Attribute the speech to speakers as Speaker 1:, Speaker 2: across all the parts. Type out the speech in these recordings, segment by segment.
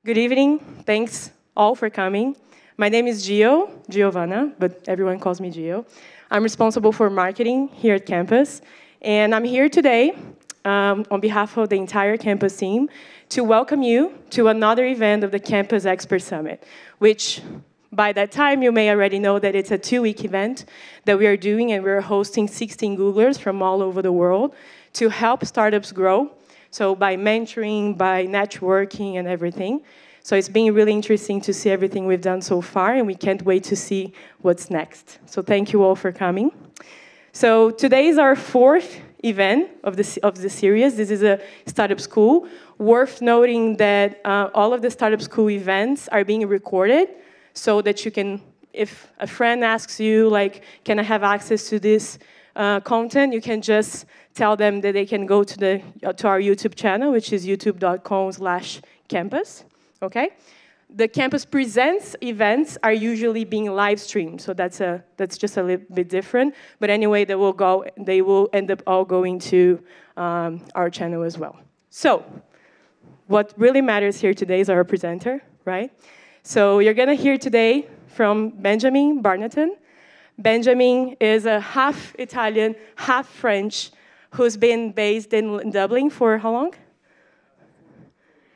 Speaker 1: Good evening. Thanks all for coming. My name is Giovanna, but everyone calls me Gio. I'm responsible for marketing here at campus, and I'm here today on behalf of the entire campus team to welcome you to another event of the Campus Expert Summit, which by that time you may already know that it's a 2-week event that we are doing, and we're hosting 16 Googlers from all over the world to help startups grow. So by mentoring, by networking and everything. So it's been really interesting to see everything we've done so far, and we can't wait to see what's next. So thank you all for coming. So today is our 4th event of the series. This is a startup school. Worth noting that all of the startup school events are being recorded so that you can, if a friend asks you, like, can I have access to this content, you can just tell them that they can go to our YouTube channel, which is youtube.com/campus, okay? The Campus Presents events are usually being live streamed, so that's just a little bit different. But anyway, they will end up all going to our channel as well. So, what really matters here today is our presenter, right? So you're gonna hear today from Benjamin Barnaton. Benjamin is a half Italian, half French, who's been based in Dublin for how long?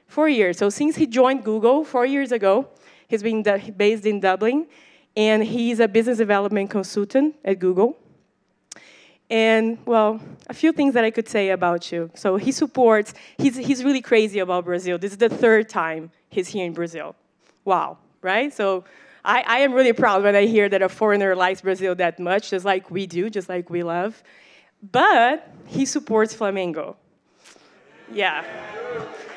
Speaker 1: 4 years. So since he joined Google 4 years ago, he's been based in Dublin, and he's a business development consultant at Google. And, well, a few things that I could say about you. So he supports, he's really crazy about Brazil. This is the 3rd time he's here in Brazil. Wow, right? So I am really proud when I hear that a foreigner likes Brazil that much, just like we do, just like we love. But he supports Flamengo. Yeah.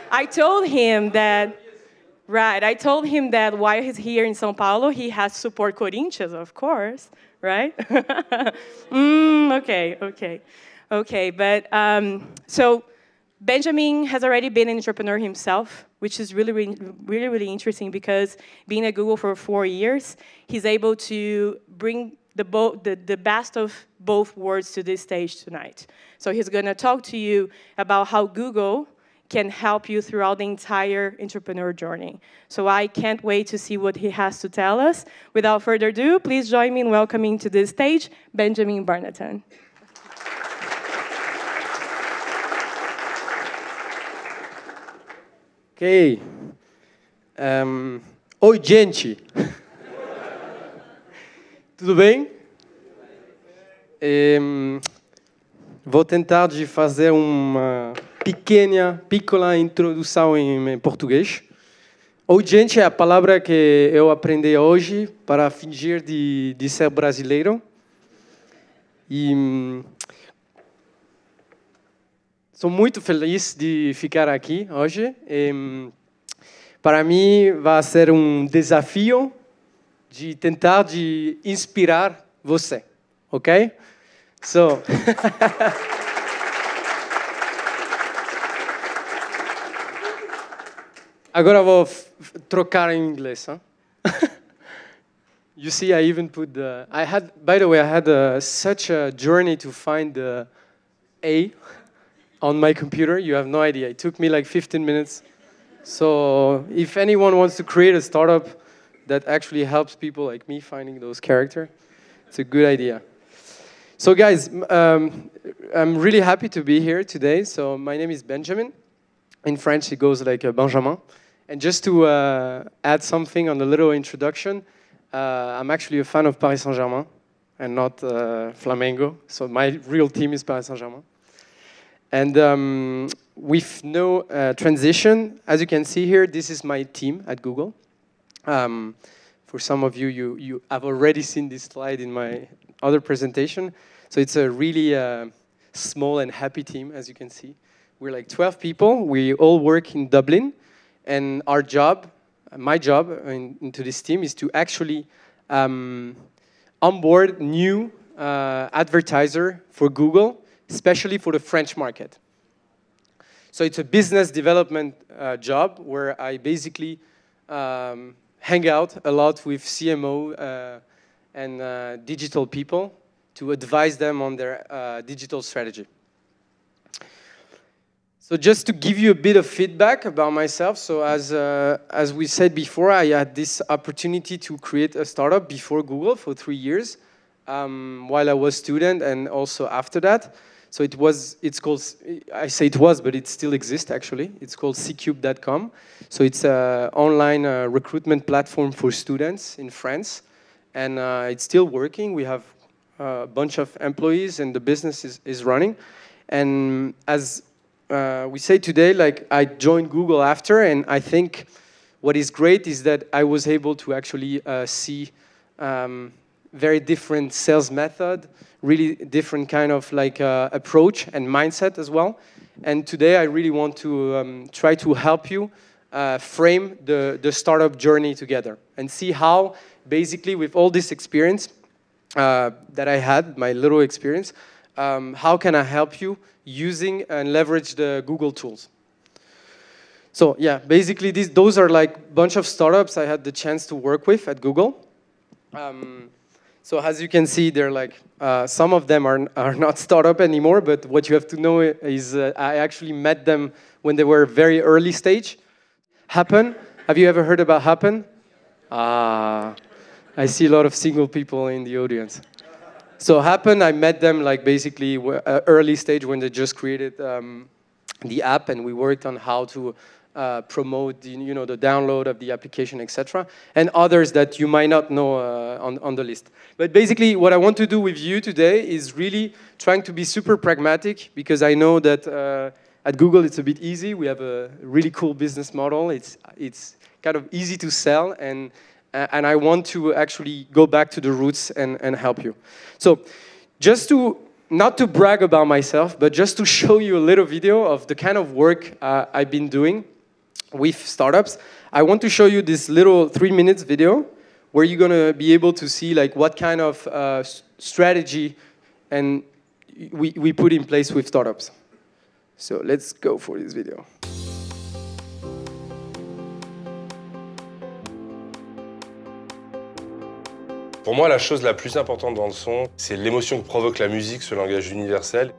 Speaker 1: I told him that while he's here in São Paulo, he has to support Corinthians, of course, right? Okay. But so Benjamin has already been an entrepreneur himself, which is really interesting because being at Google for 4 years, he's able to bring the best of both worlds to this stage tonight. So he's going to talk to you about how Google can help you throughout the entire entrepreneur journey. So I can't wait to see what he has to tell us. Without further ado, please join me in welcoming to this stage Benjamin Barnaton.
Speaker 2: Ok. Oi, gente. Tudo bem? Vou tentar de fazer uma piccola introdução em português. Oi, gente é a palavra que eu aprendi hoje para fingir de ser brasileiro. E sou muito feliz de ficar aqui hoje. Para mim vai ser um desafio de tentar de inspirar você, ok? So, agora vou trocar em inglês. Huh? You see, I even put the. By the way, I had such a journey to find the A on my computer. You have no idea. It took me like 15 minutes. So if anyone wants to create a startup that actually helps people like me finding those characters, it's a good idea. So guys, I'm really happy to be here today. So my name is Benjamin. In French, it goes like Benjamin. And just to add something on the little introduction, I'm actually a fan of Paris Saint-Germain and not Flamengo. So my real team is Paris Saint-Germain. And with no transition, as you can see here, this is my team at Google. For some of you, you have already seen this slide in my other presentation. So it's a really small and happy team, as you can see. We're like 12 people. We all work in Dublin. And our job, my job into this team is to actually onboard new advertiser for Google, especially for the French market. So it's a business development job where I basically hang out a lot with CMO and digital people to advise them on their digital strategy. So just to give you a bit of feedback about myself, so as we said before, I had this opportunity to create a startup before Google for 3 years, while I was student and also after that. So it's called, I say it was, but it still exists actually. It's called Ccube.com. So it's an online recruitment platform for students in France. And it's still working. We have a bunch of employees and the business is running. And as we say today, like I joined Google after, and I think what is great is that I was able to actually see very different sales method, really different kind of like approach and mindset as well. And today I really want to try to help you frame the startup journey together and see how basically with all this experience that I had, my little experience, how can I help you using and leverage the Google tools. So yeah, basically those are like a bunch of startups I had the chance to work with at Google. So as you can see, they're like, some of them are not startup anymore, but what you have to know is I actually met them when they were very early stage. Happen, have you ever heard about Happen? I see a lot of single people in the audience. So Happen, I met them like basically early stage when they just created the app, and we worked on how to promote the download of the application, etc. And others that you might not know on the list. But basically what I want to do with you today is really trying to be super pragmatic, because I know that at Google it's a bit easy. We have a really cool business model. It's kind of easy to sell, and I want to actually go back to the roots and help you. So just to, not to brag about myself, but just to show you a little video of the kind of work I've been doing with startups, I want to show you this little 3 minutes video where you're gonna be able to see like what kind of strategy and we put in place with startups. So let's go for this video.
Speaker 3: Pour moi, la chose la plus importante dans le son, c'est l'émotion que provoque la musique, ce langage universel.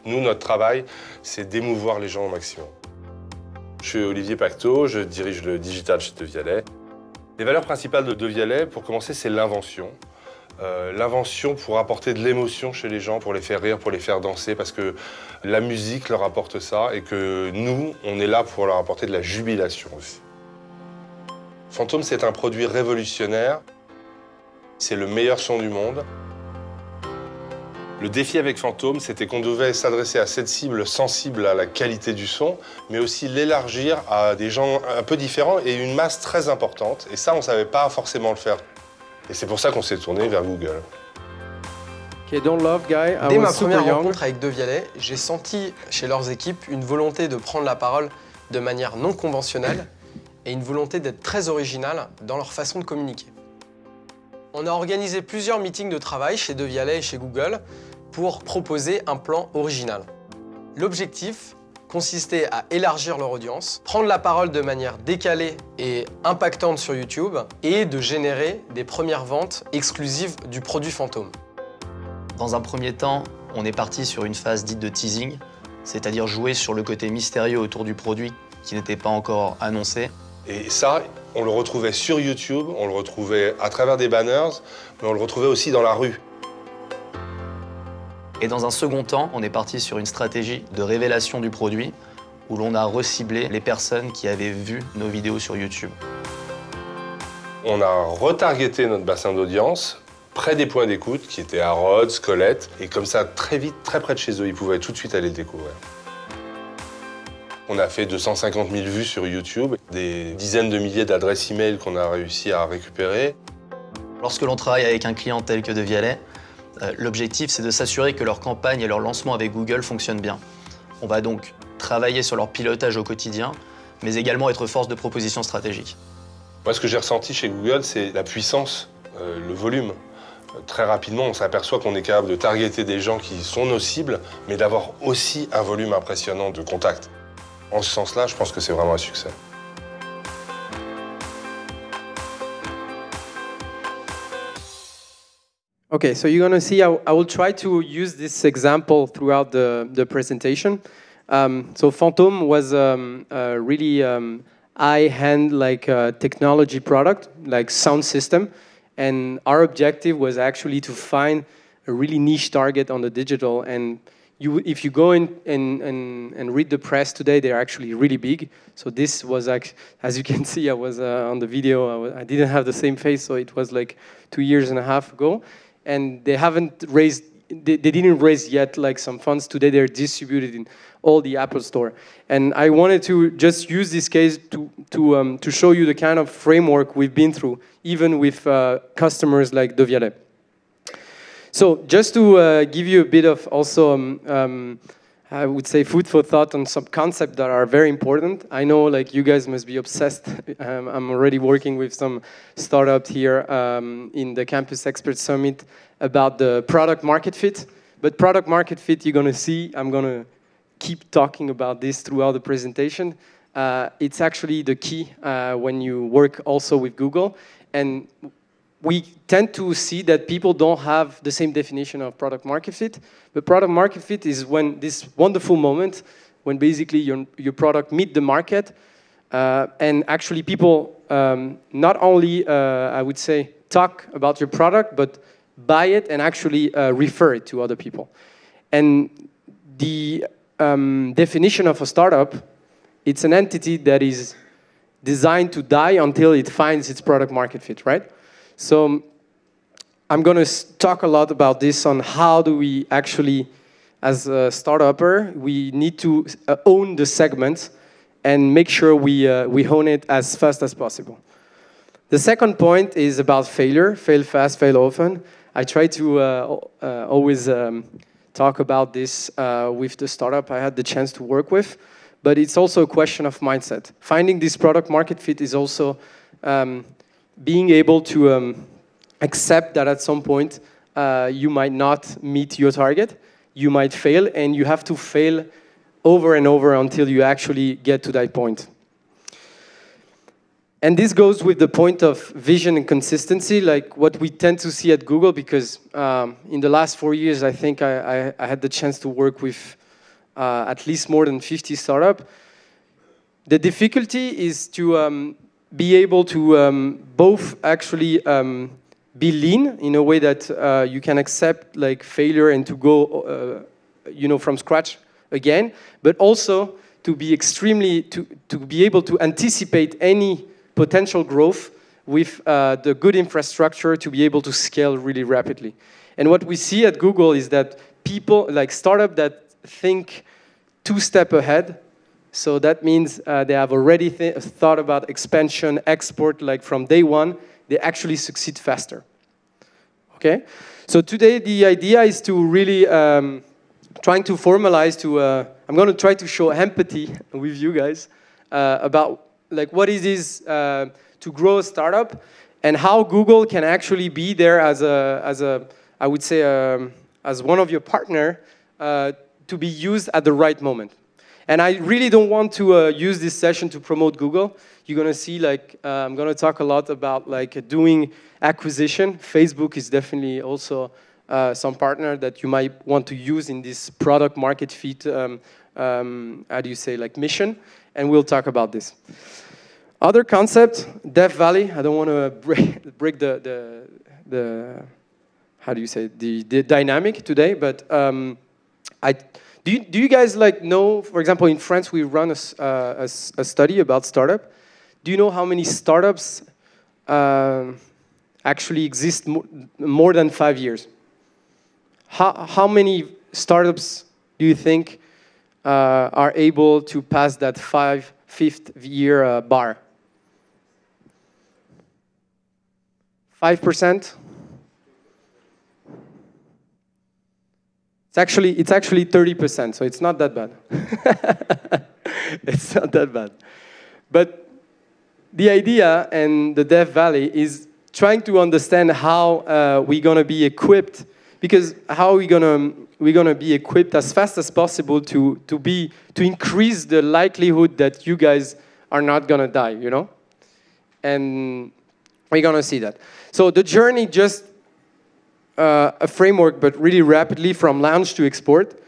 Speaker 3: Nous, notre travail, c'est d'émouvoir les gens au maximum. Je suis Olivier Pacteau, je dirige le digital chez De Vialet. Les valeurs principales de De Vialet, pour commencer, c'est l'invention. L'invention pour apporter de l'émotion chez les gens, pour les faire rire, pour les faire danser, parce que la musique leur apporte ça et que nous, on est là pour leur apporter de la jubilation aussi. Fantôme, c'est un produit révolutionnaire. C'est le meilleur son du monde. Le défi avec Fantôme, c'était qu'on devait s'adresser à cette cible sensible à la qualité du son, mais aussi l'élargir à des gens un peu différents et une masse très importante. Et ça, on ne savait pas forcément le faire. Et c'est pour ça qu'on s'est tourné vers Google.
Speaker 2: Okay, don't love guy.
Speaker 4: Dès ma première rencontre avec De Vialet, j'ai senti chez leurs équipes une volonté de prendre la parole de manière non conventionnelle et une volonté d'être très originale dans leur façon de communiquer. On a organisé plusieurs meetings de travail chez De Vialet et chez Google pour proposer un plan original. L'objectif consistait à élargir leur audience, prendre la parole de manière décalée et impactante sur YouTube et de générer des premières ventes exclusives du produit Fantôme.
Speaker 5: Dans un premier temps, on est parti sur une phase dite de teasing, c'est-à-dire jouer sur le côté mystérieux autour du produit qui n'était pas encore annoncé.
Speaker 3: Et ça, on le retrouvait sur YouTube, on le retrouvait à travers des banners, mais on le retrouvait aussi dans la rue.
Speaker 5: Et dans un second temps, on est parti sur une stratégie de révélation du produit où l'on a reciblé les personnes qui avaient vu nos vidéos sur YouTube.
Speaker 3: On a retargeté notre bassin d'audience près des points d'écoute qui étaient à Rhodes, Colette, et comme ça, très vite, très près de chez eux, ils pouvaient tout de suite aller le découvrir. On a fait 250 000 vues sur YouTube, des dizaines de milliers d'adresses e-mail qu'on a réussi à récupérer.
Speaker 5: Lorsque l'on travaille avec un client tel que De Vialet, l'objectif c'est de s'assurer que leur campagne et leur lancement avec Google fonctionnent bien. On va donc travailler sur leur pilotage au quotidien, mais également être force de proposition stratégique.
Speaker 3: Moi, ce que j'ai ressenti chez Google, c'est la puissance, le volume. Très rapidement, on s'aperçoit qu'on est capable de targeter des gens qui sont nos cibles, mais d'avoir aussi un volume impressionnant de contacts. En ce sens-là, je pense que c'est vraiment un succès.
Speaker 2: Okay, so you're going to see, I will try to use this example throughout the presentation. So Phantom was a really high-end technology product, like sound system. And our objective was actually to find a really niche target on the digital. And if you go in and read the press today, they're actually really big. So this was, as you can see, I was on the video. I didn't have the same face, so it was like 2.5 years ago. And they haven't raised, they didn't raise yet like some funds. Today they're distributed in all the Apple Store. And I wanted to just use this case to show you the kind of framework we've been through, even with customers like De Vialet. So just to give you a bit of also, I would say, food for thought on some concepts that are very important. I know like you guys must be obsessed. I'm already working with some startups here in the Campus Expert Summit about the product market fit. But product market fit, you're going to see, I'm going to keep talking about this throughout the presentation. It's actually the key when you work also with Google. And we tend to see that people don't have the same definition of product market fit. But product market fit is when this wonderful moment when basically your product meet the market and actually people not only, I would say, talk about your product, but buy it and actually refer it to other people. And the definition of a startup, it's an entity that is designed to die until it finds its product market fit, right? So I'm going to talk a lot about this on how do we actually, as a startupper, we need to own the segment and make sure we own it as fast as possible. The second point is about failure, fail fast, fail often. I try to always talk about this with the startup I had the chance to work with, but it's also a question of mindset. Finding this product market fit is also being able to accept that at some point you might not meet your target, you might fail, and you have to fail over and over until you actually get to that point. And this goes with the point of vision and consistency, like what we tend to see at Google, because in the last 4 years, I think I had the chance to work with at least more than 50 startups. The difficulty is to be able to both actually be lean in a way that you can accept like failure and to go from scratch again, but also to be extremely to be able to anticipate any potential growth with the good infrastructure to be able to scale really rapidly. And what we see at Google is that people like startups that think 2 steps ahead. So that means they have already thought about expansion, export, like from day one, they actually succeed faster. Okay? So today the idea is to really trying to formalize to, I'm going to try to show empathy with you guys about like what it is to grow a startup and how Google can actually be there as a I would say, as one of your partner to be used at the right moment. And I really don't want to use this session to promote Google. You're going to see, like, I'm going to talk a lot about, like, doing acquisition. Facebook is definitely also some partner that you might want to use in this product market fit, how do you say, like, mission. And we'll talk about this. Other concept, Death Valley. I don't want to break the how do you say, the dynamic today, but do you guys like know, for example, in France, we run a study about startup. Do you know how many startups actually exist more than 5 years? How many startups do you think are able to pass that fifth year bar? 5%? It's actually 30%, so it's not that bad. It's not that bad. But the idea and the Death Valley is trying to understand how we're gonna be equipped, because how we're gonna be equipped as fast as possible to increase the likelihood that you guys are not gonna die, you know? And we're gonna see that. So the journey just a framework, but really rapidly from launch to export.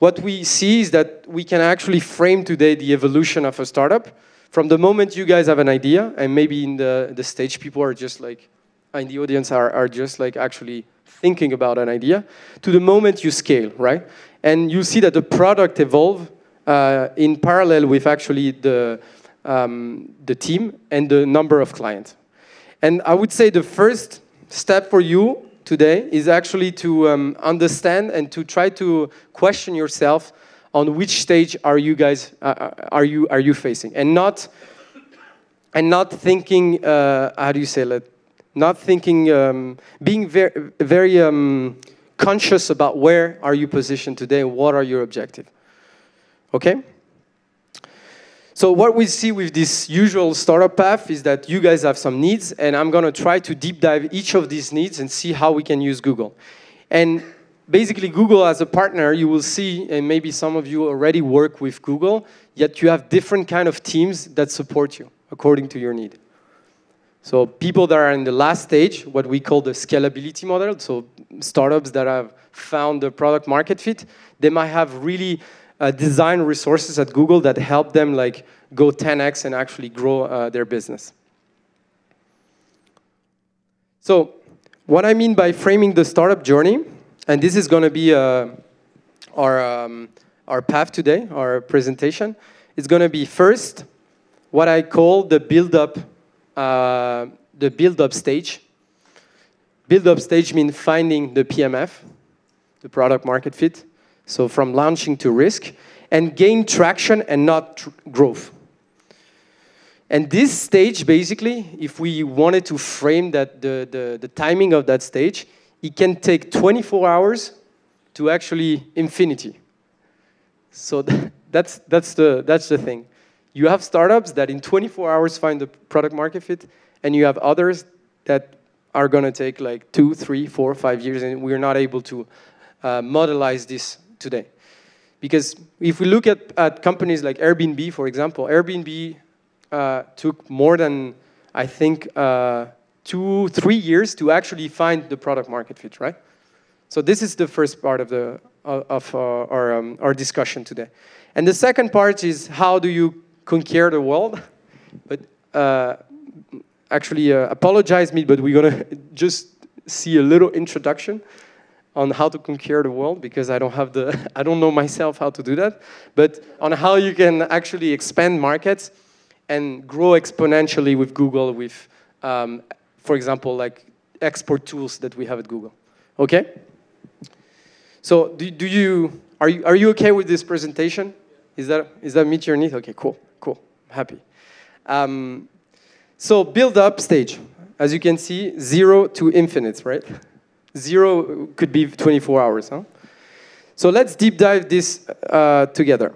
Speaker 2: what we see is that we can actually frame today the evolution of a startup from the moment you guys have an idea, and maybe in the stage people are just like, in the audience are just like actually thinking about an idea, to the moment you scale, right? And you see that the product evolve in parallel with actually the team and the number of clients. And I would say the first step for you today is actually to understand and to try to question yourself on which stage are you guys are you facing, and not thinking how do you say that? Not thinking being very conscious about where are you positioned today and what are your objectives. Okay. So what we see with this usual startup path is that you guys have some needs, and I'm going to try to deep dive each of these needs and see how we can use Google. And basically, Google as a partner, you will see, and maybe some of you already work with Google, yet you have different kind of teams that support you according to your need. So people that are in the last stage, what we call the scalability model, so startups that have found the product market fit, they might have really design resources at Google that help them like go 10x and actually grow their business. So what I mean by framing the startup journey, and this is going to be our path today, our presentation, is going to be first what I call the build-up stage. Build-up stage means finding the PMF, the product market fit. So from launching to risk, and gain traction and not growth. And this stage, basically, if we wanted to frame that the timing of that stage, it can take 24 hours to actually infinity. So that's the thing. You have startups that in 24 hours find the product market fit, and you have others that are going to take like 2, 3, 4, 5 years, and we're not able to modelize this today. Because if we look at companies like Airbnb, for example, Airbnb took more than, I think, 2, 3 years to actually find the product market fit, right? So this is the first part of our discussion today. And the second part is how do you conquer the world? But actually, apologize me, but we're going to just see a little introduction on how to conquer the world, because I don't know myself how to do that, but on how you can actually expand markets and grow exponentially with Google with, for example, like export tools that we have at Google. Okay? So are you okay with this presentation? Is that meet your need? Okay, cool, happy. So build up stage, as you can see, 0 to infinite, right? 0 could be 24 hours, huh? So let's deep dive this together.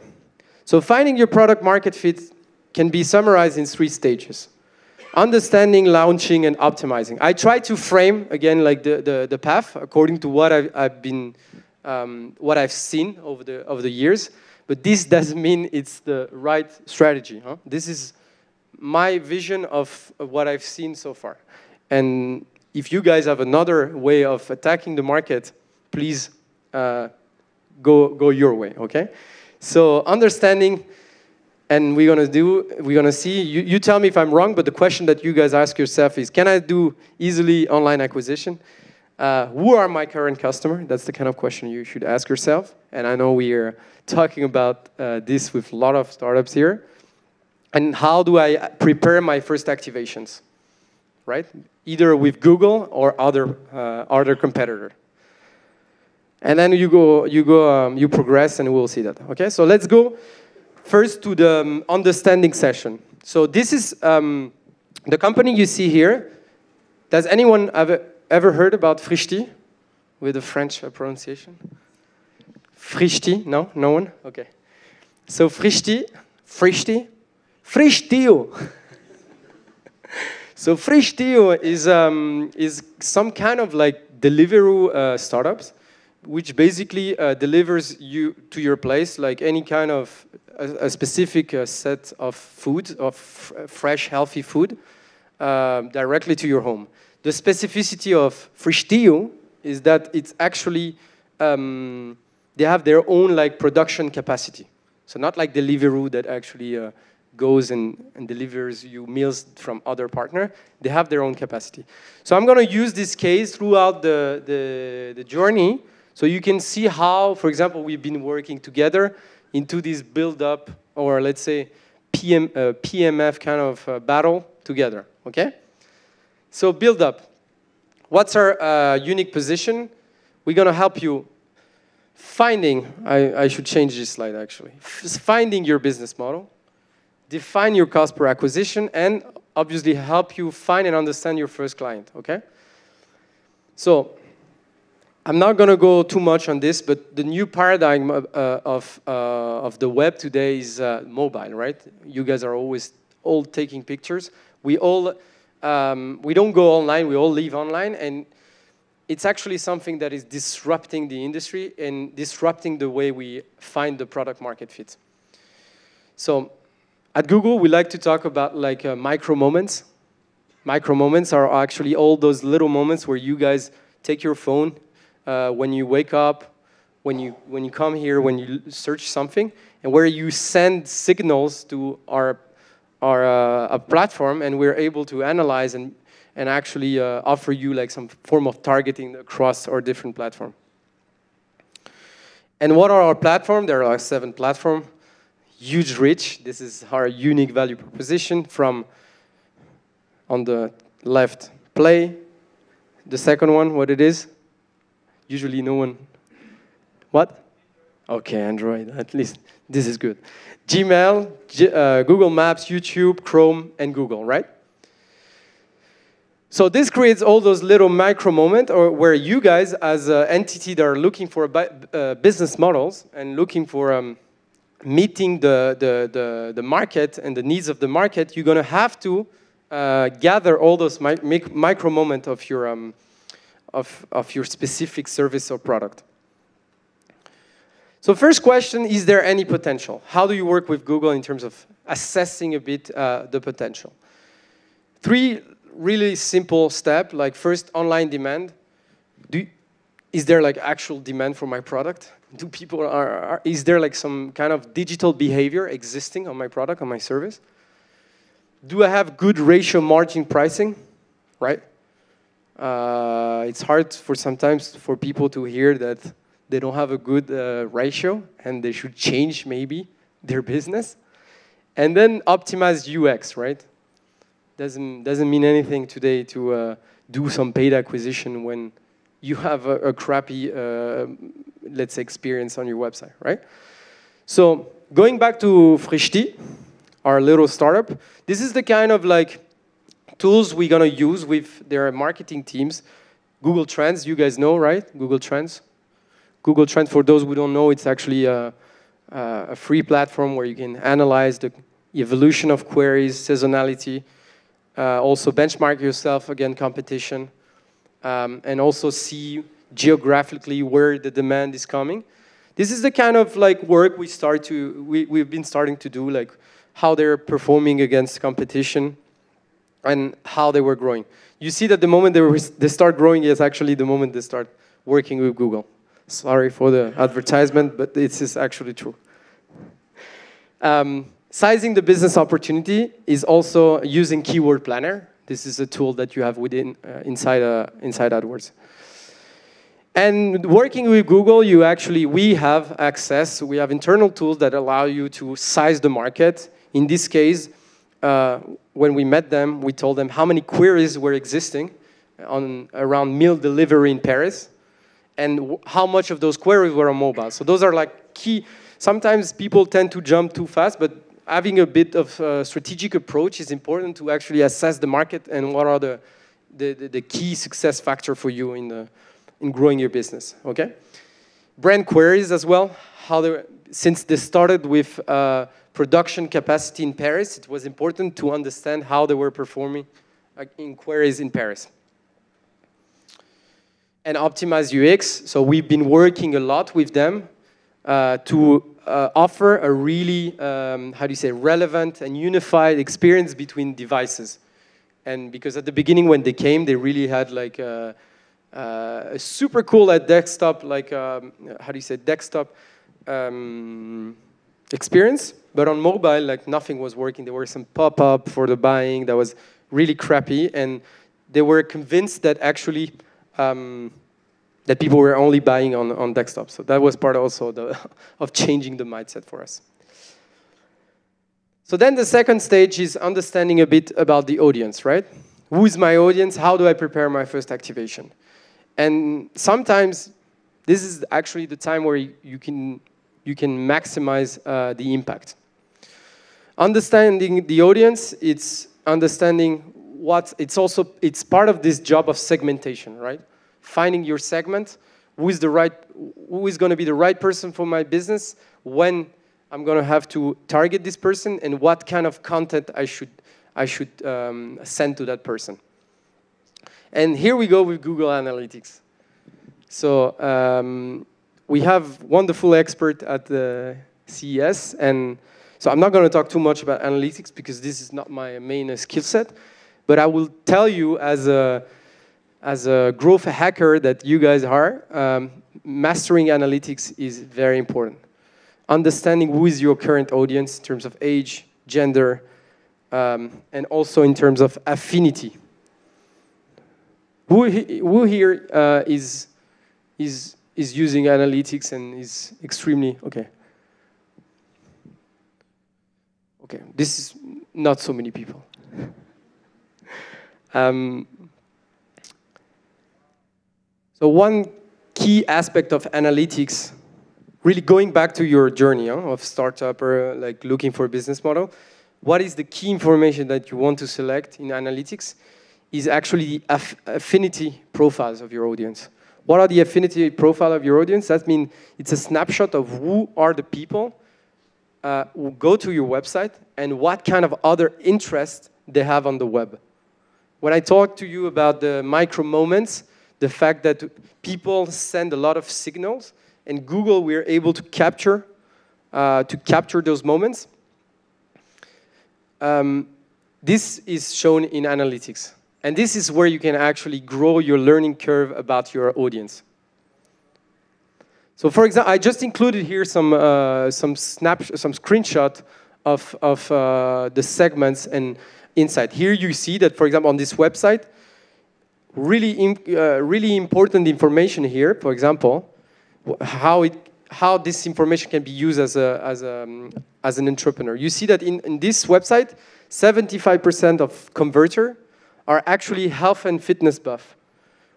Speaker 2: So finding your product market fit can be summarized in 3 stages. Understanding, launching, and optimizing. I try to frame, again, like the path according to what I've seen over the years, but this doesn't mean it's the right strategy, huh? This is my vision of what I've seen so far. And if you guys have another way of attacking the market, please go your way, okay? So understanding, and we're gonna see, you tell me if I'm wrong, but the question that you guys ask yourself is, can I do easily online acquisition? Who are my current customer? That's the kind of question you should ask yourself. And I know we are talking about this with a lot of startups here. And how do I prepare my first activations, right? Either with Google or other competitor. And then you progress, and we'll see that. Okay, so let's go first to the understanding session. So this is the company you see here. Does anyone ever heard about Frishti with a French pronunciation? Frishti? No? No one? Okay. So Frishti. Frishtio. So Frishtio is some kind of like Deliveroo startups, which basically delivers you to your place like any kind of a specific set of food, of fresh, healthy food, directly to your home. The specificity of Frishtio is that it's actually they have their own like production capacity. So not like Deliveroo that actually goes and delivers you meals from other partner. They have their own capacity. So I'm going to use this case throughout the journey, so you can see how, for example, we've been working together into this build-up, or let's say PMF kind of battle together, okay? So build-up. What's our unique position? We're going to help you finding, I should change this slide actually, finding your business model, define your cost per acquisition, and obviously help you find and understand your first client, okay? So I'm not going to go too much on this, but the new paradigm of the web today is mobile, right? You guys are always all taking pictures. We all, we don't go online, we all live online, and it's actually something that is disrupting the industry and disrupting the way we find the product market fit. So at Google, we like to talk about like micro moments. Micro moments are actually all those little moments where you guys take your phone when you wake up, when you come here, when you search something, and where you send signals to our platform, and we're able to analyze and actually offer you like some form of targeting across our different platform. And what are our platform? There are like 7 platforms. Huge reach. This is our unique value proposition from, on the left, Play. The second one, what it is? Usually no one. What? Okay, Android, at least this is good. Gmail, Google Maps, YouTube, Chrome, and Google, right? So this creates all those little micro moments or where you guys, as an entity that are looking for business models and looking for meeting the market and the needs of the market, you're going to have to gather all those micro moments of your specific service or product. So first question, is there any potential? How do you work with Google in terms of assessing a bit the potential? 3 really simple steps, like first, online demand. Is there like actual demand for my product? Do people is there like some kind of digital behavior existing on my product, on my service? Do I have good ratio margin pricing, right? It's hard sometimes for people to hear that they don't have a good ratio and they should change maybe their business. And then optimize UX, right? Doesn't mean anything today to do some paid acquisition when you have a crappy, let's say, experience on your website, right? So going back to Frishti, our little startup, this is the kind of like tools we're gonna use with their marketing teams. Google Trends, you guys know, right? Google Trends. Google Trends, for those who don't know, it's actually a free platform where you can analyze the evolution of queries, seasonality, also benchmark yourself against competition, and also see geographically where the demand is coming. This is the kind of like work we've been starting to do, like how they're performing against competition and how they were growing. You see that the moment they start growing is actually the moment they start working with Google. Sorry for the advertisement, but this is actually true. Sizing the business opportunity is also using Keyword Planner. This is a tool that you have within inside AdWords. And working with Google, we have access. We have internal tools that allow you to size the market. In this case, when we met them, we told them how many queries were existing around meal delivery in Paris, and how much of those queries were on mobile. So those are like key. Sometimes people tend to jump too fast, but having a bit of a strategic approach is important to actually assess the market and what are the key success factor for you in growing your business, okay? Brand queries as well. Since they started with production capacity in Paris, it was important to understand how they were performing in queries in Paris. And optimize UX. So we've been working a lot with them to offer a really, relevant and unified experience between devices. And because at the beginning when they came, they really had like super cool at desktop, like, how do you say, desktop experience. But on mobile, like nothing was working. There were some pop-up for the buying that was really crappy. And they were convinced that actually that people were only buying on desktop. So that was part also of changing the mindset for us. So then the second stage is understanding a bit about the audience, right? Who is my audience? How do I prepare my first activation? And sometimes this is actually the time where you can maximize the impact. Understanding the audience, it's understanding it's part of this job of segmentation, right? Finding your segment, who is going to be the right person for my business, when I'm going to have to target this person, and what kind of content I should send to that person. And here we go with Google Analytics. So we have wonderful expert at the CES, and so I'm not going to talk too much about analytics because this is not my main skill set, but I will tell you as a growth hacker that you guys are, mastering analytics is very important. Understanding who is your current audience in terms of age, gender, and also in terms of affinity. Who here is using analytics and is extremely, okay. Okay, this is not so many people. So one key aspect of analytics, really going back to your journey of startup or like looking for a business model, what is the key information that you want to select in analytics is actually the affinity profiles of your audience. What are the affinity profile of your audience? That means it's a snapshot of who are the people who go to your website and what kind of other interests they have on the web. When I talk to you about the micro moments, the fact that people send a lot of signals, and Google, we're able to capture those moments. This is shown in analytics. And this is where you can actually grow your learning curve about your audience. So for example, I just included here some screenshot of the segments and insight. Here you see that, for example, on this website, really important information here, for example, how this information can be used as an entrepreneur. You see that in this website, 75% of converters are actually health and fitness buff,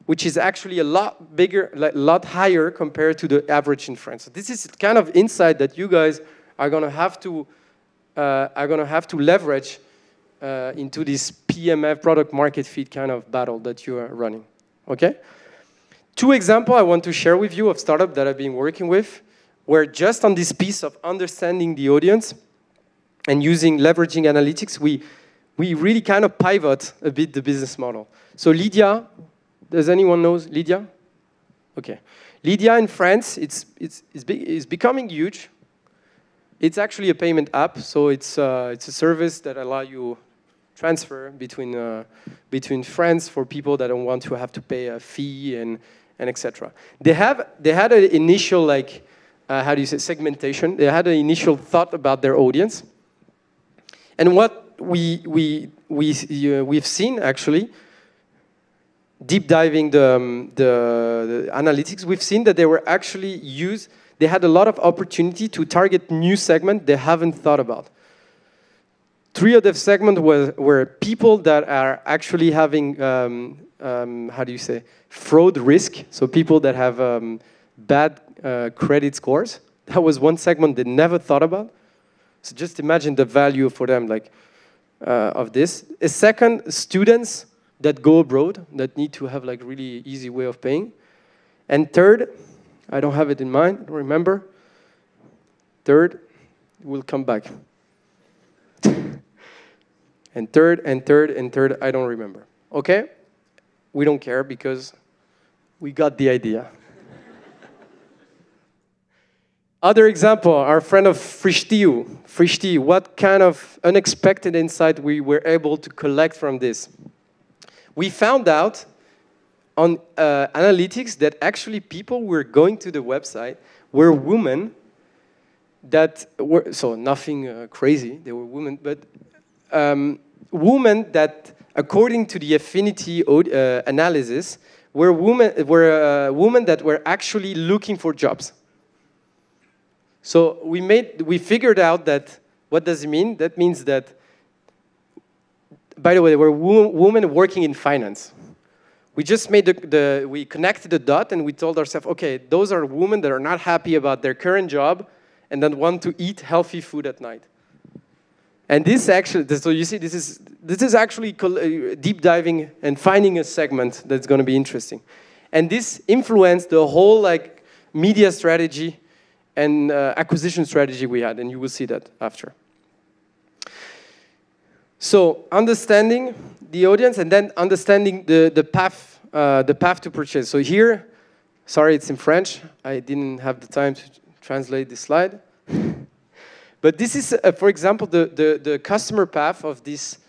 Speaker 2: which is actually a lot bigger, a lot higher compared to the average in France. So this is kind of insight that you guys are going to have to leverage into this PMF, product market fit kind of battle that you are running. Okay. 2 examples I want to share with you of startups that I've been working with, where just on this piece of understanding the audience and leveraging analytics, we really kind of pivot a bit the business model. So Lydia, does anyone know Lydia? Okay. Lydia in France, it's becoming huge. It's actually a payment app, so it's a service that allows you transfer between France for people that don't want to have to pay a fee and etc. They had an initial segmentation. They had an initial thought about their audience, and what we've seen actually, deep diving the analytics, we've seen that they were actually they had a lot of opportunity to target new segment they haven't thought about. 3 of the segments were people that are actually having, fraud risk. So people that have bad credit scores. That was one segment they never thought about. So just imagine the value for them of this. A second, students that go abroad, that need to have really easy way of paying. And third, I don't have it in mind, I don't remember. Third, we'll come back. And third, I don't remember. Okay? We don't care because we got the idea. Other example, our friend of Frishti. Frishti, what kind of unexpected insight we were able to collect from this? We found out on analytics that actually people were going to the website were women that were, so nothing crazy, they were women, but women that, according to the affinity analysis, were women that were actually looking for jobs. So we figured out that, what does it mean? That means that, by the way, there were women working in finance. We just made we connected the dot and we told ourselves, okay, those are women that are not happy about their current job and that want to eat healthy food at night. And this actually, so you see, this is actually deep diving and finding a segment that's going to be interesting. And this influenced the whole like media strategy and acquisition strategy we had, and you will see that after. So understanding the audience and then understanding the path to purchase. So here, sorry, it's in French. I didn't have the time to translate this slide. But this is, for example, the customer path of this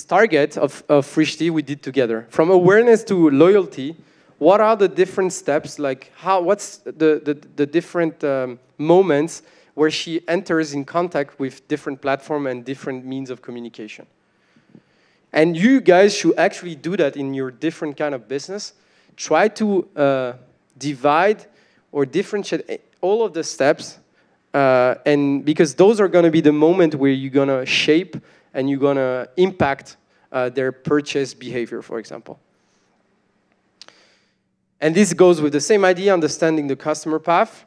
Speaker 2: target of Frishti we did together. From awareness to loyalty, what are the different steps? Like what's the different moments where she enters in contact with different platforms and different means of communication? And you guys should actually do that in your different kind of business. Try to divide or differentiate all of the steps, and because those are going to be the moment where you're going to shape and you're going to impact their purchase behavior, for example. And this goes with the same idea, understanding the customer path,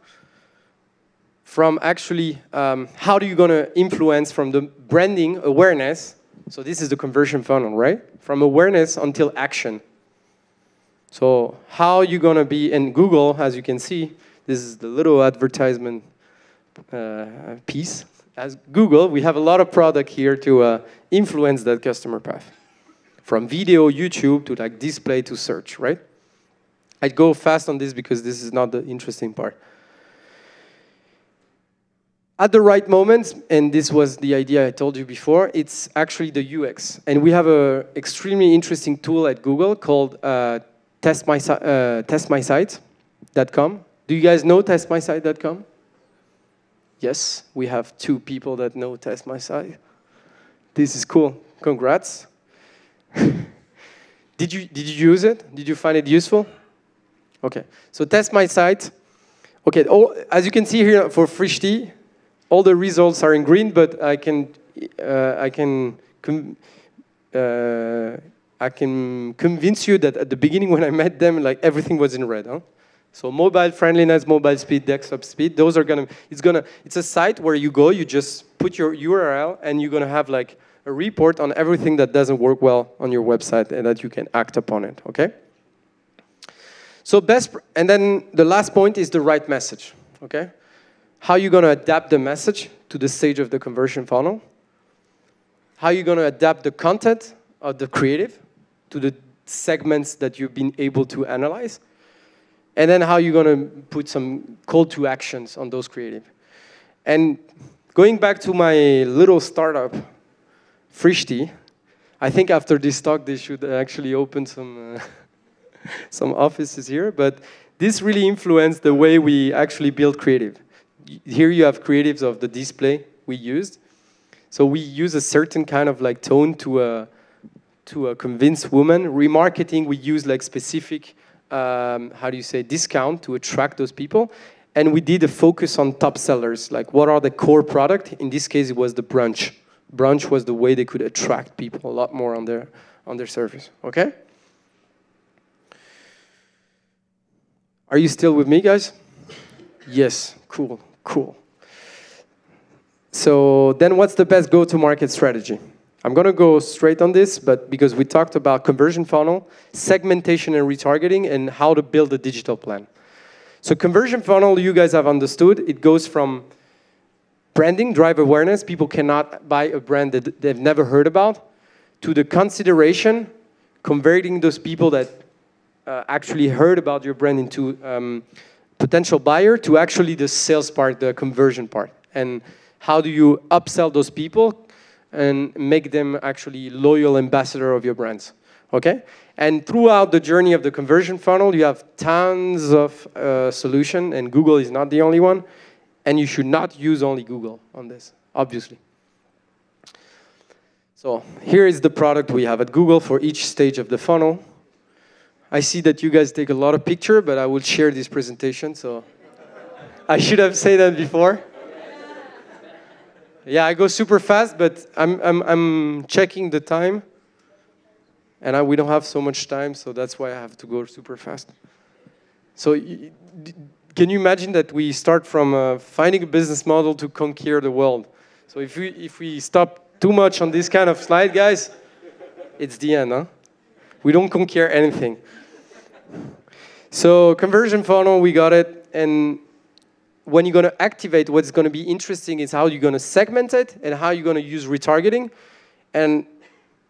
Speaker 2: from actually how do you going to influence from the branding awareness. So this is the conversion funnel, right? From awareness until action. So how you going to be in Google, as you can see, this is the little advertisement piece. As Google, we have a lot of product here to influence that customer path. From video, YouTube, to like display to search, right? I'd go fast on this because this is not the interesting part. At the right moment, and this was the idea I told you before, it's actually the UX. And we have an extremely interesting tool at Google called testmysite.com. Do you guys know testmysite.com? Yes, we have 2 people that know testmysite. This is cool. Congrats. Did you use it? Did you find it useful? Okay. So testmysite. Okay. As you can see here for Frishti, all the results are in green, but I can convince you that at the beginning when I met them, like everything was in red. Huh? So mobile friendliness, mobile speed, desktop speed, those are it's a site where you go, you just put your URL and you're gonna have like a report on everything that doesn't work well on your website and that you can act upon it, okay? So and then the last point is the right message, okay? How are you gonna adapt the message to the stage of the conversion funnel? How are you gonna adapt the content of the creative to the segments that you've been able to analyze? And then how are you going to put some call to actions on those creative? And going back to my little startup, Frishti, I think after this talk they should actually open some offices here. But this really influenced the way we actually build creative. Here you have creatives of the display we used. So we use a certain kind of like tone to convince women. Remarketing, we use like specific discount to attract those people. And we did a focus on top sellers, like what are the core product? In this case, it was the brunch. Brunch was the way they could attract people a lot more on their service, okay? Are you still with me, guys? Yes, cool. So then what's the best go-to-market strategy? I'm going to go straight on this, but because we talked about conversion funnel, segmentation and retargeting, and how to build a digital plan. So conversion funnel, you guys have understood, it goes from branding, drive awareness, people cannot buy a brand that they've never heard about, to the consideration, converting those people that actually heard about your brand into potential buyer, to actually the sales part, the conversion part. And how do you upsell those people? and make them actually loyal ambassador of your brands, okay? And throughout the journey of the conversion funnel, you have tons of solutions, and Google is not the only one, and you should not use only Google on this, obviously. So here is the product we have at Google for each stage of the funnel. I see that you guys take a lot of pictures, but I will share this presentation, so I should have said that before. Yeah, I go super fast, but I'm checking the time, and we don't have so much time, so that's why I have to go super fast. So can you imagine that we start from finding a business model to conquer the world? So if we stop too much on this kind of slide, guys, it's the end, huh? We don't conquer anything. So conversion funnel, we got it, and when you're going to activate, what's going to be interesting is how you're going to segment it and how you're going to use retargeting. And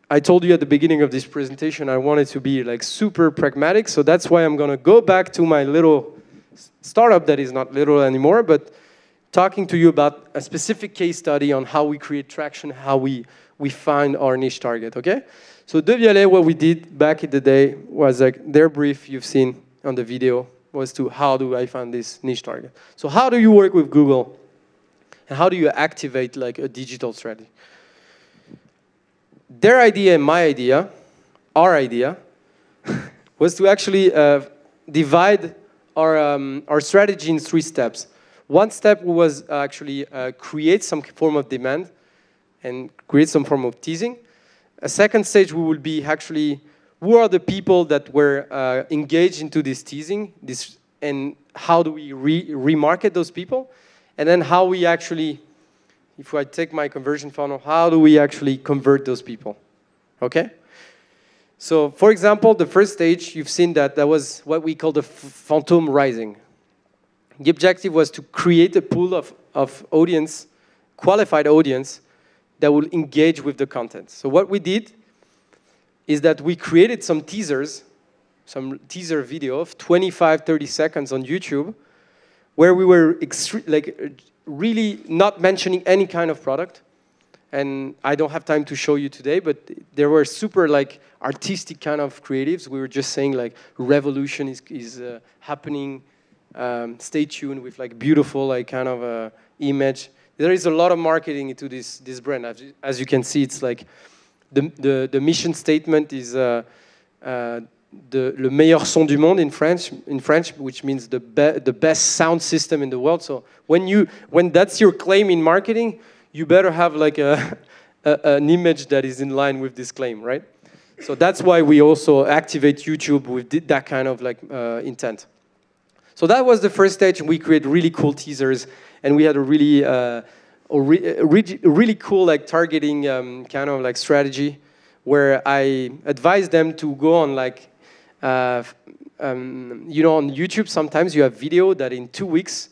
Speaker 2: I told you at the beginning of this presentation, I wanted to be like super pragmatic, so that's why I'm going to go back to my little startup that is not little anymore, but talking to you about a specific case study on how we create traction, how we find our niche target, okay? So De Vialet, what we did back in the day was like their brief you've seen on the video was to how do I find this niche target. So how do you work with Google? And how do you activate like a digital strategy? Their idea and my idea, our idea, was to actually divide our strategy in 3 steps. One step was actually create some form of demand and create some form of teasing. A second stage we will be actually, who are the people that were engaged into this teasing, and how do we remarket those people? And then how we actually, if I take my conversion funnel, how do we actually convert those people, okay? So for example, the first stage, you've seen that was what we call the phantom rising. The objective was to create a pool of audience, qualified audience, that will engage with the content. So what we did is that we created some teasers, some teaser video of 25, 30 seconds on YouTube, where we were really not mentioning any kind of product. And I don't have time to show you today, but there were super like artistic kind of creatives. We were just saying like revolution is happening. Stay tuned with like beautiful like kind of image. There is a lot of marketing into this brand. As you can see, it's like the mission statement is le meilleur son du monde in French, which means the best sound system in the world. So when that's your claim in marketing, you better have like an image that is in line with this claim, right? So that's why we also activate YouTube with that kind of like intent. So that was the first stage, and we created really cool teasers, and we had a really cool like targeting kind of like strategy, where I advised them to go on like, you know, on YouTube sometimes you have video that in 2 weeks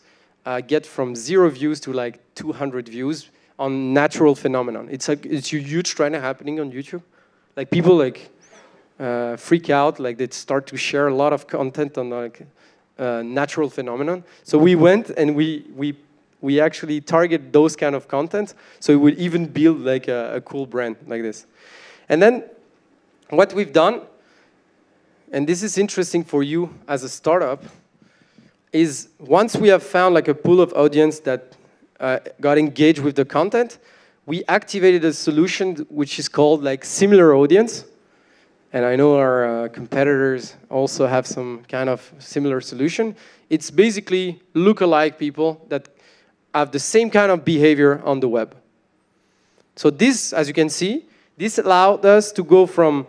Speaker 2: get from 0 views to like 200 views on natural phenomenon. It's a huge trend happening on YouTube. Like people like freak out, like they start to share a lot of content on like natural phenomenon. So we went and we actually target those kind of content, so it would even build like a cool brand like this. And then what we've done, and this is interesting for you as a startup, is once we have found like a pool of audience that got engaged with the content, we activated a solution which is called like similar audience. And I know our competitors also have some kind of similar solution. It's basically lookalike people that have the same kind of behavior on the web. So this, as you can see, this allowed us to go from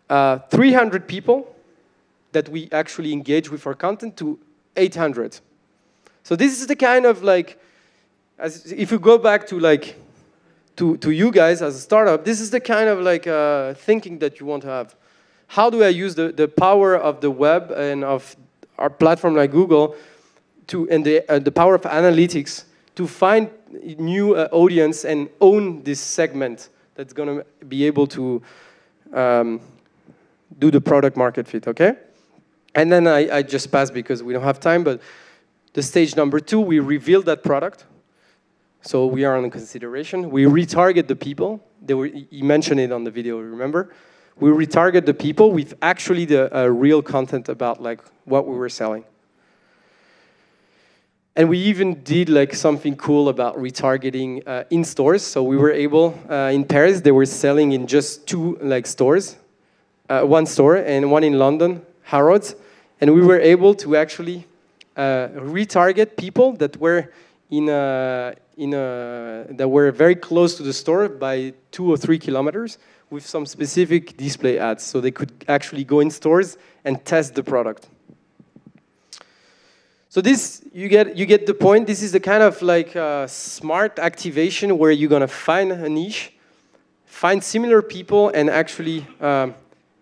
Speaker 2: 300 people that we actually engage with our content to 800. So this is the kind of like, if you go back to like, to you guys as a startup, this is the kind of like thinking that you want to have. How do I use the power of the web and of our platform like Google and the power of analytics to find new audience and own this segment that's going to be able to do the product market fit, okay? And then I just passed because we don't have time, but the stage number 2, we revealed that product. So we are on consideration. We retarget the people. He mentioned it on the video, remember? We retarget the people with actually the real content about like what we were selling. And we even did like something cool about retargeting in stores. So we were able, in Paris, they were selling in just 2 like stores, one store and one in London, Harrods. And we were able to actually retarget people that were that were very close to the store by 2 or 3 kilometers with some specific display ads. So they could actually go in stores and test the product. So this, you get the point. This is the kind of like smart activation where you're gonna find a niche, find similar people, and actually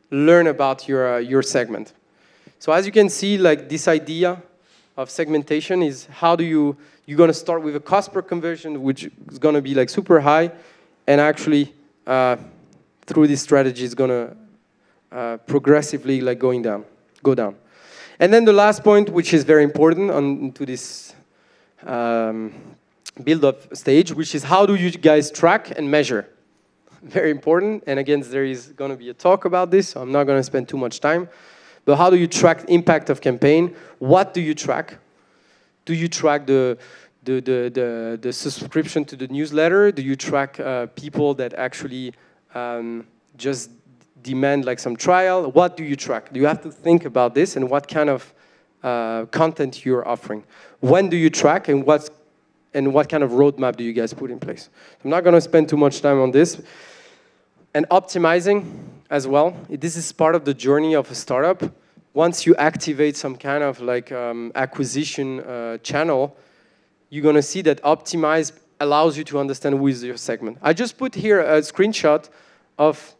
Speaker 2: learn about your segment. So as you can see, like this idea of segmentation is how do you're gonna start with a cost per conversion, which is gonna be like super high, and actually through this strategy is gonna progressively like go down. And then the last point, which is very important to this build-up stage, which is how do you guys track and measure? Very important. And again, there is going to be a talk about this, so I'm not going to spend too much time. But how do you track impact of campaign? What do you track? Do you track the subscription to the newsletter? Do you track people that actually just demand like some trial? What do you track? You have to think about this and what kind of content you're offering. When do you track and what kind of roadmap do you guys put in place? I'm not going to spend too much time on this. And optimizing as well. This is part of the journey of a startup. Once you activate some kind of like acquisition channel, you're going to see that optimize allows you to understand who is your segment. I just put here a screenshot of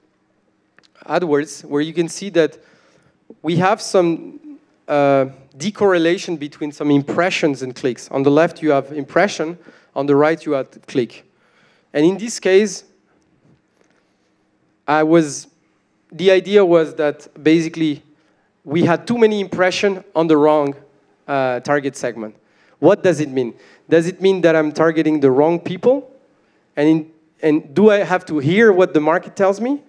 Speaker 2: AdWords, where you can see that we have some decorrelation between some impressions and clicks. On the left, you have impression. On the right, you have click. And in this case, the idea was that basically we had too many impressions on the wrong target segment. What does it mean? Does it mean that I'm targeting the wrong people? And do I have to hear what the market tells me?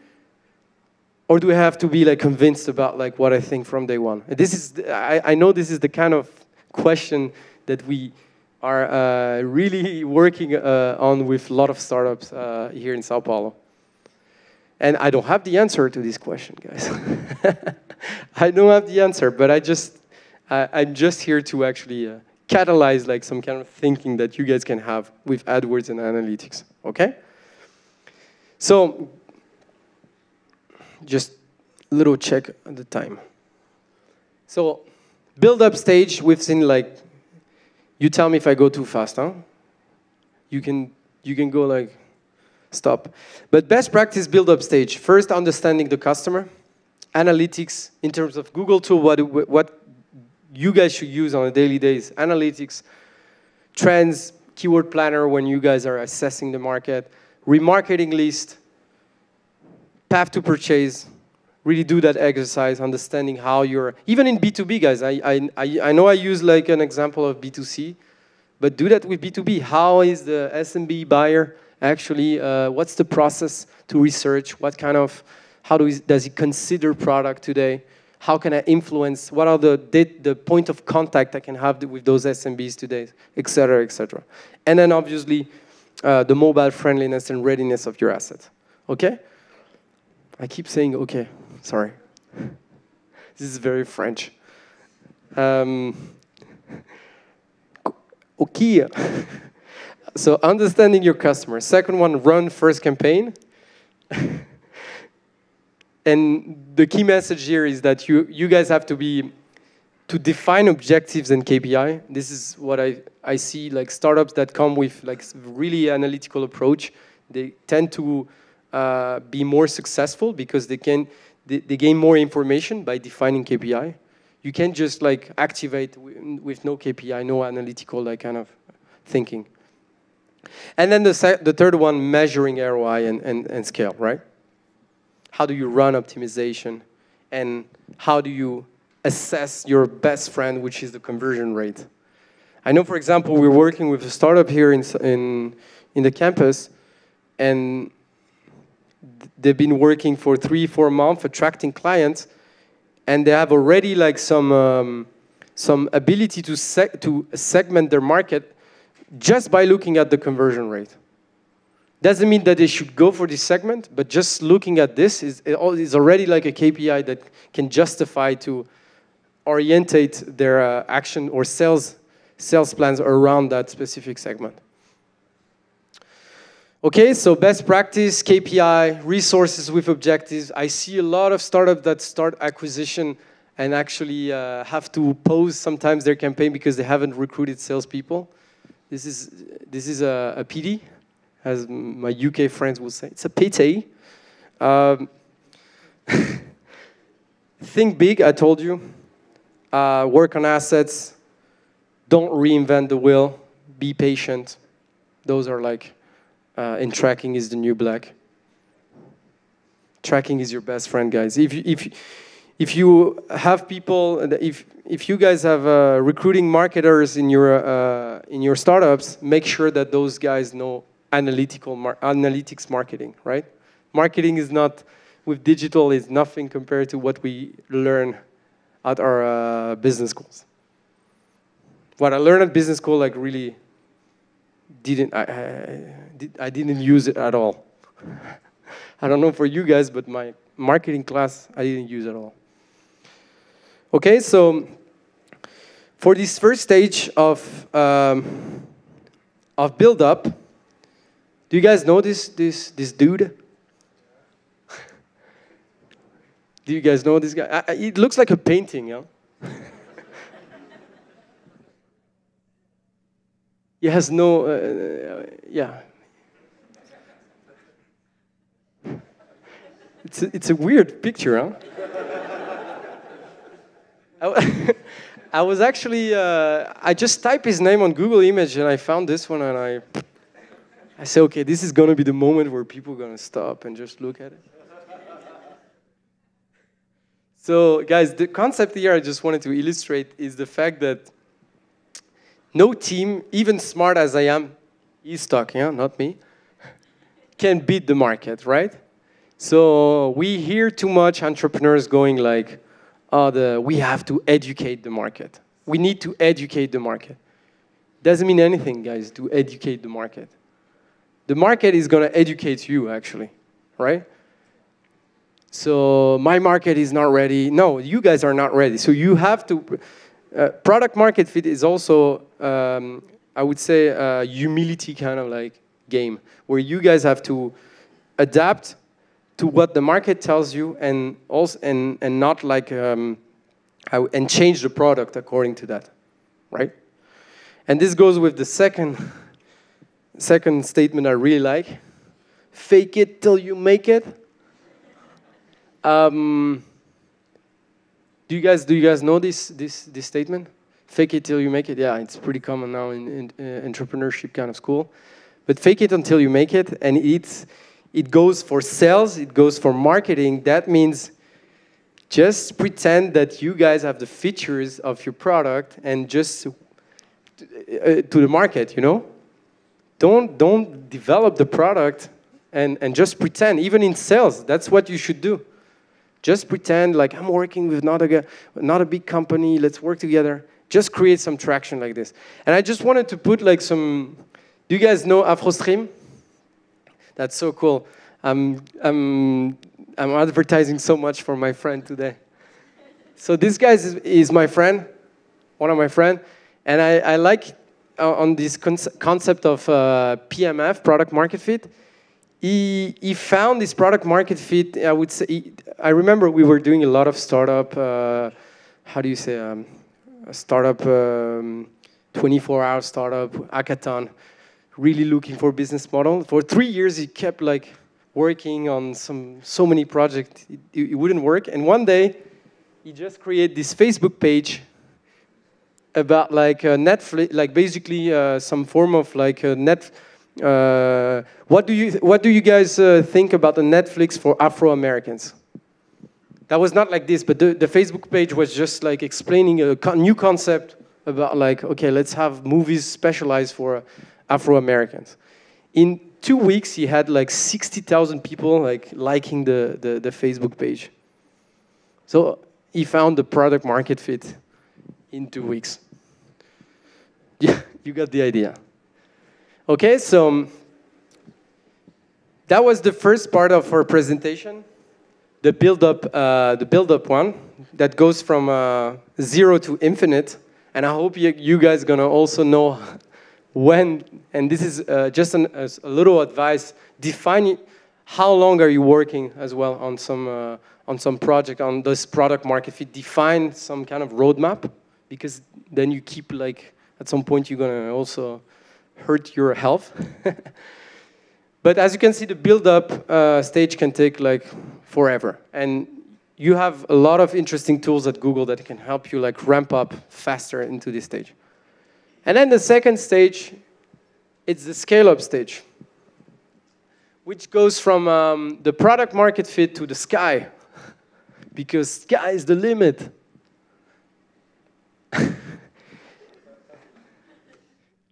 Speaker 2: Or do I have to be like convinced about like what I think from day one? This is, I know this is the kind of question that we are really working on with a lot of startups here in Sao Paulo. And I don't have the answer to this question, guys. I don't have the answer, but I'm just here to actually catalyze like some kind of thinking that you guys can have with AdWords and analytics, okay? So, just a little check at the time. So, build-up stage, we've seen like, you tell me if I go too fast, huh? You can go like, stop. But best practice build-up stage, first understanding the customer, analytics in terms of Google tool, what you guys should use on a daily basis, analytics, trends, keyword planner when you guys are assessing the market, remarketing list, path to purchase, really do that exercise, understanding how you're, even in B2B, guys, I know I use like an example of B2C, but do that with B2B. How is the SMB buyer actually, what's the process to research? What kind of, does he consider product today? How can I influence? What are the point of contact I can have with those SMBs today, et cetera, et cetera. And then obviously, the mobile friendliness and readiness of your asset, okay? I keep saying okay, sorry. This is very French. Okay. So understanding your customer. Second one, run first campaign. And the key message here is that you guys have to define objectives and KPI. This is what I see, like startups that come with like really analytical approach. They tend to be more successful because they gain more information by defining KPI. You can't just like activate with no KPI, no analytical like kind of thinking. And then the third one, measuring ROI and scale, right? How do you run optimization? And how do you assess your best friend, which is the conversion rate? I know, for example, we're working with a startup here in the campus, and they've been working for 3-4 months, attracting clients, and they have already like some ability to segment their market just by looking at the conversion rate. Doesn't mean that they should go for this segment, but just looking at this is already like a KPI that can justify to orientate their action or sales plans around that specific segment. Okay, so best practice, KPI, resources with objectives. I see a lot of startups that start acquisition and actually have to pause sometimes their campaign because they haven't recruited salespeople. This is a pity, as my UK friends will say. It's a pity. Think big, I told you. Work on assets. Don't reinvent the wheel. Be patient. Those are like, and tracking is the new black. Tracking is your best friend, guys. If you have people, if you guys have recruiting marketers in your startups, make sure that those guys know analytics marketing, right? Marketing is not, with digital, is nothing compared to what we learn at our business schools. What I learned at business school, like really I didn't use it at all. I don't know for you guys, but my marketing class, I didn't use at all. Okay, so for this first stage of build-up, do you guys know this dude? Do you guys know this guy? It looks like a painting, yeah? He has no, yeah. It's a weird picture, huh? I was actually, I just typed his name on Google Image and I found this one and I said, okay, this is going to be the moment where people are going to stop and just look at it. So guys, the concept here I just wanted to illustrate is the fact that no team, even smart as I am, he's talking, yeah, not me, can beat the market, right? So we hear too much entrepreneurs going like, we have to educate the market. We need to educate the market. Doesn't mean anything, guys, to educate the market. The market is going to educate you, actually, right? So my market is not ready. No, you guys are not ready. So you have to... product market fit is also, I would say, a humility kind of like game, where you guys have to adapt to what the market tells you and also and not like and change the product according to that, right? And this goes with the second statement I really like: fake it till you make it. Do you guys know this statement? Fake it till you make it. Yeah, it's pretty common now in entrepreneurship kind of school. But fake it until you make it, and it goes for sales, it goes for marketing. That means just pretend that you guys have the features of your product and just to the market, you know? Don't develop the product and just pretend. Even in sales, that's what you should do. Just pretend like I'm working with not a big company, let's work together. Just create some traction like this. And I just wanted to put like some, do you guys know AfroStream? That's so cool. I'm advertising so much for my friend today. So this guy is my friend, one of my friends, and I like on this concept of PMF, product market fit. He found this product market fit. I would say, I remember we were doing a lot of startup. How do you say a startup? 24-hour startup hackathon. Really looking for a business model. For 3 years, he kept like working on so many projects. It wouldn't work. And one day, he just created this Facebook page about like Netflix, like basically some form of like a net. What do you guys think about the Netflix for Afro-Americans? That was not like this, but the Facebook page was just like explaining a new concept about like, okay, let's have movies specialized for Afro-Americans. In 2 weeks, he had like 60,000 people like liking the Facebook page. So he found the product market fit in 2 weeks. Yeah, you got the idea. Okay, so that was the first part of our presentation, the build-up one that goes from 0 to infinite. And I hope you guys gonna also know when. And this is just a little advice. Define how long are you working as well on some project on this product market fit. Define some kind of roadmap, because then you keep like at some point you're gonna also hurt your health. But as you can see, the build-up stage can take like forever. And you have a lot of interesting tools at Google that can help you like ramp up faster into this stage. And then the second stage, it's the scale-up stage, which goes from the product market fit to the sky, because sky is the limit.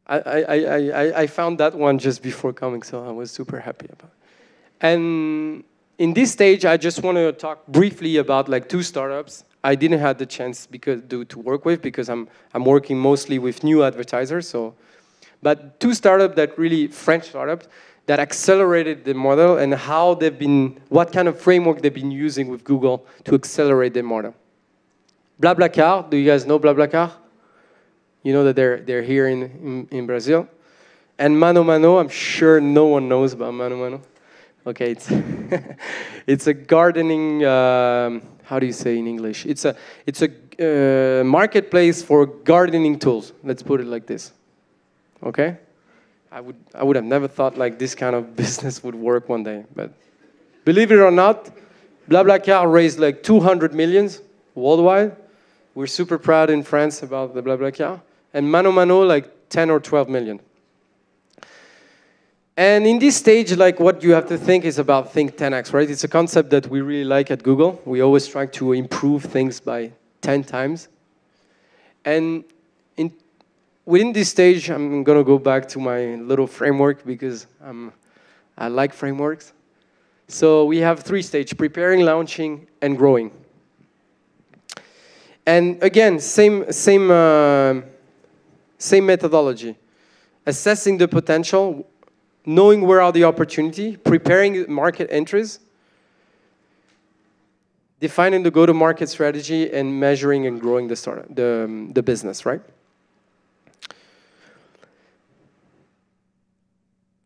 Speaker 2: I found that one just before coming, so I was super happy about it. And in this stage, I just want to talk briefly about like 2 startups I didn't have the chance to work with, because I'm working mostly with new advertisers. So, but 2 startups that really French startups that accelerated the model, and how they've been, what kind of framework they've been using with Google to accelerate their model. BlaBlaCar, do you guys know BlaBlaCar? You know that they're here in Brazil. And Mano Mano, I'm sure no one knows about Mano Mano. Okay, it's a gardening. How do you say in English? It's a marketplace for gardening tools. Let's put it like this. Okay, I would have never thought like this kind of business would work one day. But believe it or not, BlaBlaCar raised like 200 million worldwide. We're super proud in France about the BlaBlaCar, and Mano Mano like 10 or 12 million. And in this stage, like what you have to think is about think 10x, right? It's a concept that we really like at Google. We always try to improve things by 10 times. And within this stage, I'm going to go back to my little framework, because I like frameworks. So we have 3 stages: preparing, launching, and growing. And again, same methodology. Assessing the potential, knowing where are the opportunity, preparing market entries, defining the go-to-market strategy, and measuring and growing the business, right?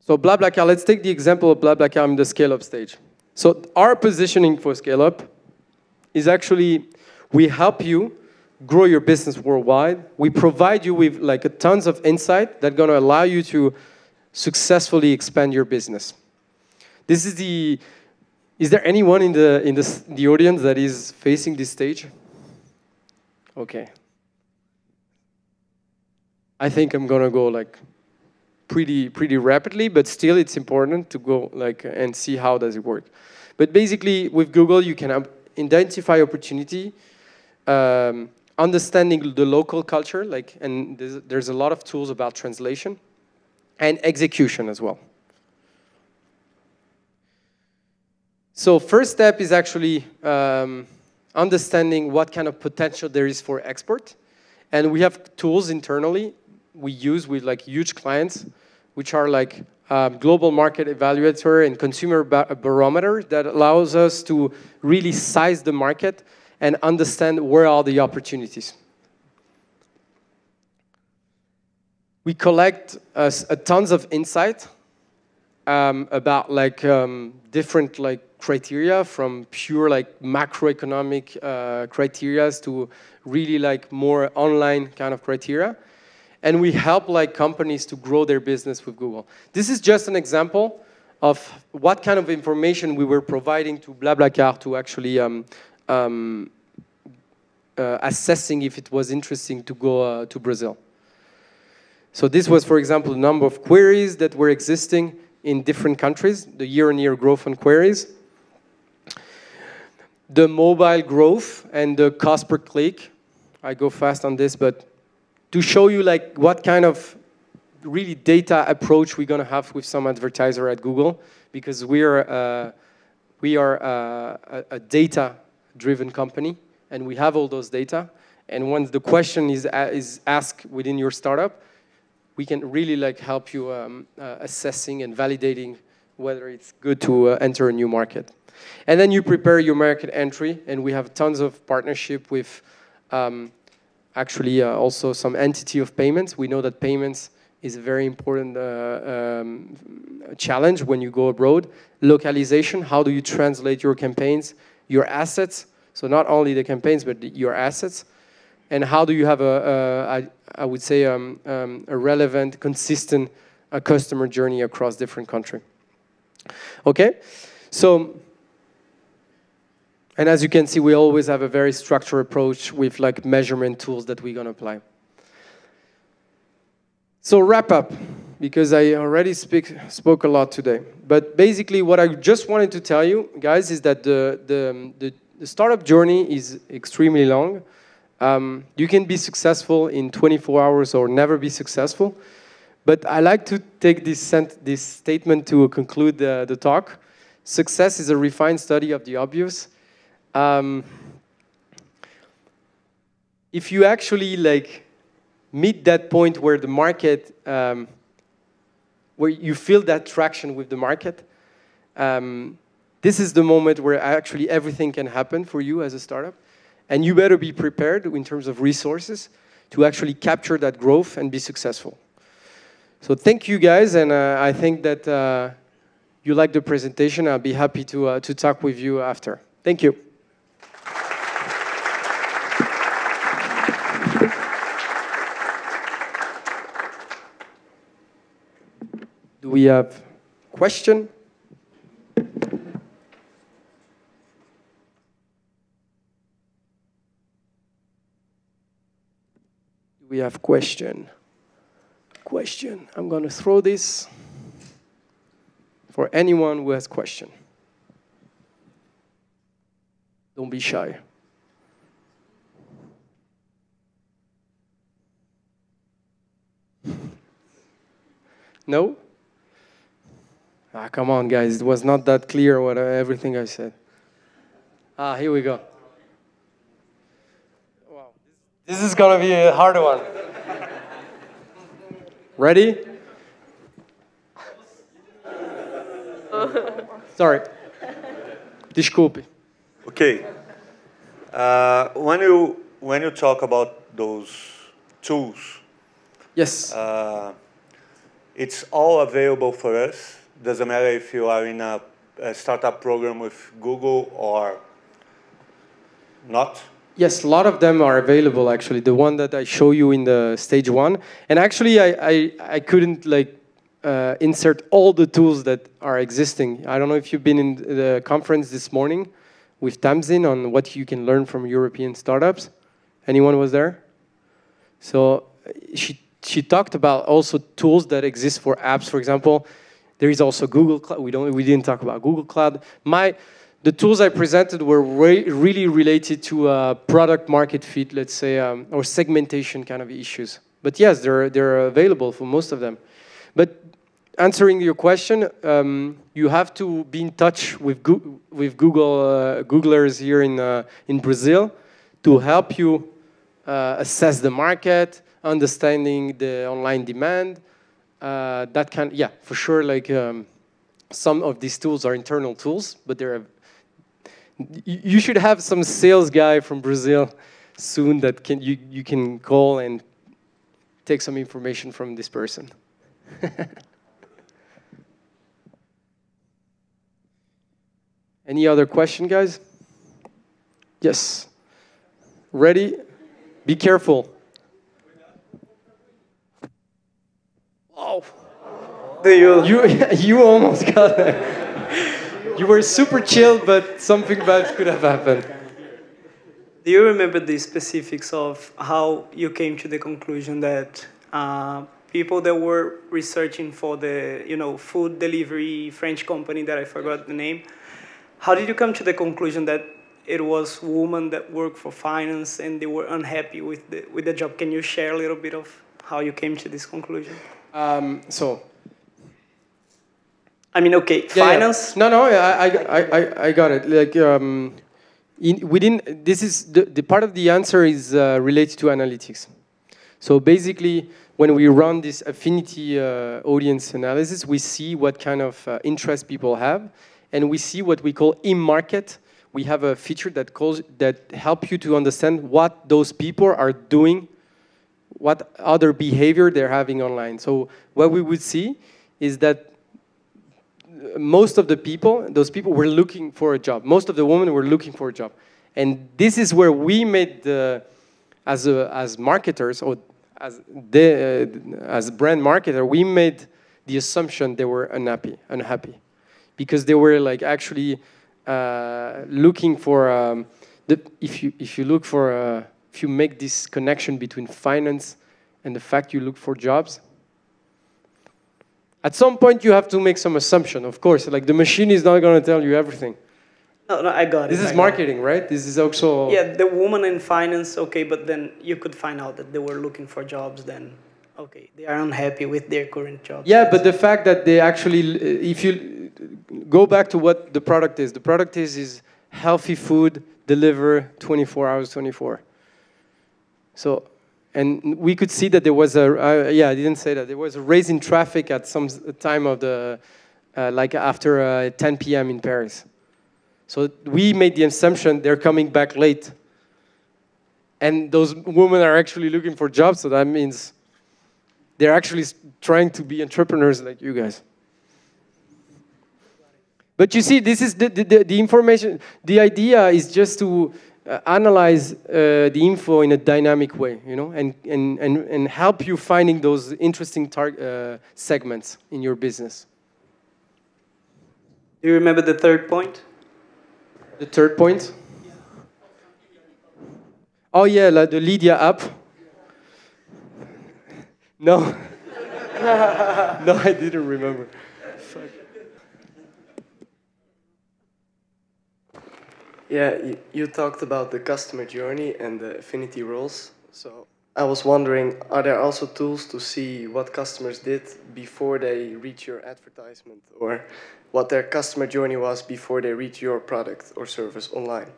Speaker 2: So BlaBlaCar, let's take the example of BlaBlaCar in the scale-up stage. So our positioning for scale-up is actually, we help you grow your business worldwide. We provide you with like tons of insight that are going to allow you to successfully expand your business. This is is there anyone in the audience that is facing this stage? Okay. I think I'm gonna go like pretty rapidly, but still it's important to go like and see how does it work. But basically with Google you can identify opportunity, understanding the local culture, like, and there's a lot of tools about translation, and execution as well. So first step is actually understanding what kind of potential there is for export. And we have tools internally we use with like huge clients, which are like global market evaluator and consumer barometer that allows us to really size the market and understand where are the opportunities. We collect tons of insight about like different like criteria, from pure like macroeconomic criteria to really like more online kind of criteria. And we help like companies to grow their business with Google. This is just an example of what kind of information we were providing to BlaBlaCar to actually assessing if it was interesting to go to Brazil. So this was, for example, the number of queries that were existing in different countries, the year-on-year growth on queries, the mobile growth and the cost per click. I go fast on this, but to show you like what kind of really data approach we're going to have with some advertiser at Google, because we are a data-driven company, and we have all those data. And once the question is asked within your startup, we can really like help you assessing and validating whether it's good to enter a new market. And then you prepare your market entry, and we have tons of partnership with actually also some entity of payments. We know that payments is a very important challenge when you go abroad. Localization, how do you translate your campaigns, your assets? So not only the campaigns, but your assets. And how do you have I would say, a relevant, consistent customer journey across different countries? Okay, so, and as you can see, we always have a very structured approach with like measurement tools that we're gonna apply. So wrap up, because I already spoke a lot today. But basically what I just wanted to tell you, guys, is that the startup journey is extremely long. You can be successful in 24 hours or never be successful. But I like to take this statement to conclude the talk. Success is a refined study of the obvious. If you actually like meet that point where the market, where you feel that traction with the market, this is the moment where actually everything can happen for you as a startup. And you better be prepared in terms of resources to actually capture that growth and be successful. So thank you guys, and I think that you like the presentation. I'll be happy to talk with you after. Thank you. Do we have question? We have question. I'm going to throw this for anyone who has question. Don't be shy. No? Ah, come on, guys. It was not that clear what everything I said. Ah, here we go. Wow. This is going to be a hard one. Ready? Sorry. Desculpe.
Speaker 6: Okay. When you talk about those tools,
Speaker 2: Yes.
Speaker 6: It's all available for us. Doesn't matter if you are in a startup program with Google or not.
Speaker 2: Yes, a lot of them are available, actually. The one that I show you in the stage 1. And actually, I couldn't like insert all the tools that are existing. I don't know if you've been in the conference this morning with Tamzin on what you can learn from European startups. Anyone was there? So she talked about also tools that exist for apps. For example, there is also Google Cloud. We didn't talk about Google Cloud. The tools I presented were really related to product market fit, let's say, or segmentation kind of issues. But yes, they're available for most of them. But answering your question, you have to be in touch with Googlers here in Brazil to help you assess the market, understanding the online demand. That kind, yeah, for sure. Like some of these tools are internal tools, but they're. You should have some sales guy from Brazil soon that you can call and take some information from this person. Any other question, guys? Yes. Ready? Be careful. Oh. You almost got there. You were super chill, but something bad could have happened.
Speaker 7: Do you remember the specifics of how you came to the conclusion that people that were researching for the food delivery French company that I forgot the name, how did you come to the conclusion that it was women that work for finance and they were unhappy with the job. Can you share a little bit of how you came to this conclusion? I mean, okay, finance.
Speaker 2: Yeah. No, I got it. Like, this is the part of the answer is related to analytics. So basically, when we run this affinity audience analysis, we see what kind of interest people have, and we see what we call in-market. We have a feature that helps you to understand what those people are doing, what other behavior they're having online. So what we would see is that most of the people, those people were looking for a job. Most of the women were looking for a job. And this is where we made, as marketers, or as brand marketer, we made the assumption they were unhappy. Because they were like actually looking for, if you make this connection between finance and the fact you look for jobs, at some point, you have to make some assumption, of course. Like, the machine is not going to tell you everything.
Speaker 7: No, I got it.
Speaker 2: This is marketing, right? This is also...
Speaker 7: Yeah, the woman in finance, okay, but then you could find out that they were looking for jobs, then, okay, they are unhappy with their current job.
Speaker 2: Yeah, but the fact that they actually... If you go back to what the product is healthy food, deliver 24 hours, 24. So... And we could see that there was I didn't say that. There was a raise in traffic at some time of the, like after 10 p.m. in Paris. So we made the assumption they're coming back late. And those women are actually looking for jobs, so that means they're actually trying to be entrepreneurs like you guys. But you see, this is the information. The idea is just to analyze the info in a dynamic way, you know, and help you finding those interesting segments in your business.
Speaker 7: Do you remember the third point?
Speaker 2: The third point? Oh yeah, like the Lydia app. No. No, I didn't remember. Fuck.
Speaker 8: Yeah, you talked about the customer journey and the affinity roles. So I was wondering, are there also tools to see what customers did before they reach your advertisement, or what their customer journey was before they reach your product or service online?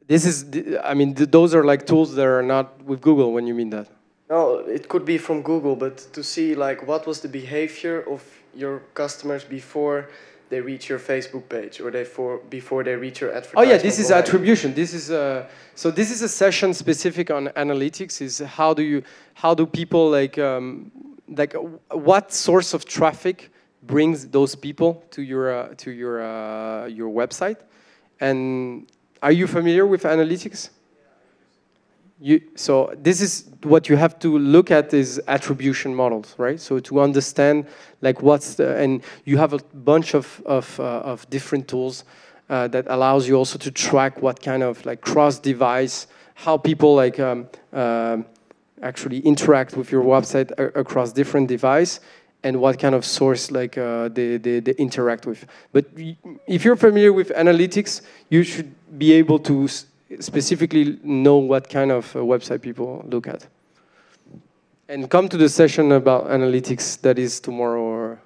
Speaker 2: Those are like tools that are not with Google when you mean that.
Speaker 8: No, it could be from Google, but to see like what was the behavior of your customers before they reach your Facebook page, or before they reach your advertisement.
Speaker 2: Oh yeah, this is
Speaker 8: online.
Speaker 2: attribution. This is so this is a session specific on analytics. Is how do people like what source of traffic brings those people to your website? And are you familiar with analytics? So this is what you have to look at is attribution models, right? So to understand like and you have a bunch of different tools that allows you also to track what kind of like cross-device, how people like actually interact with your website across different devices, and what kind of source like they interact with. But if you're familiar with analytics, you should be able to specifically know what kind of website people look at. And come to the session about analytics that is tomorrow or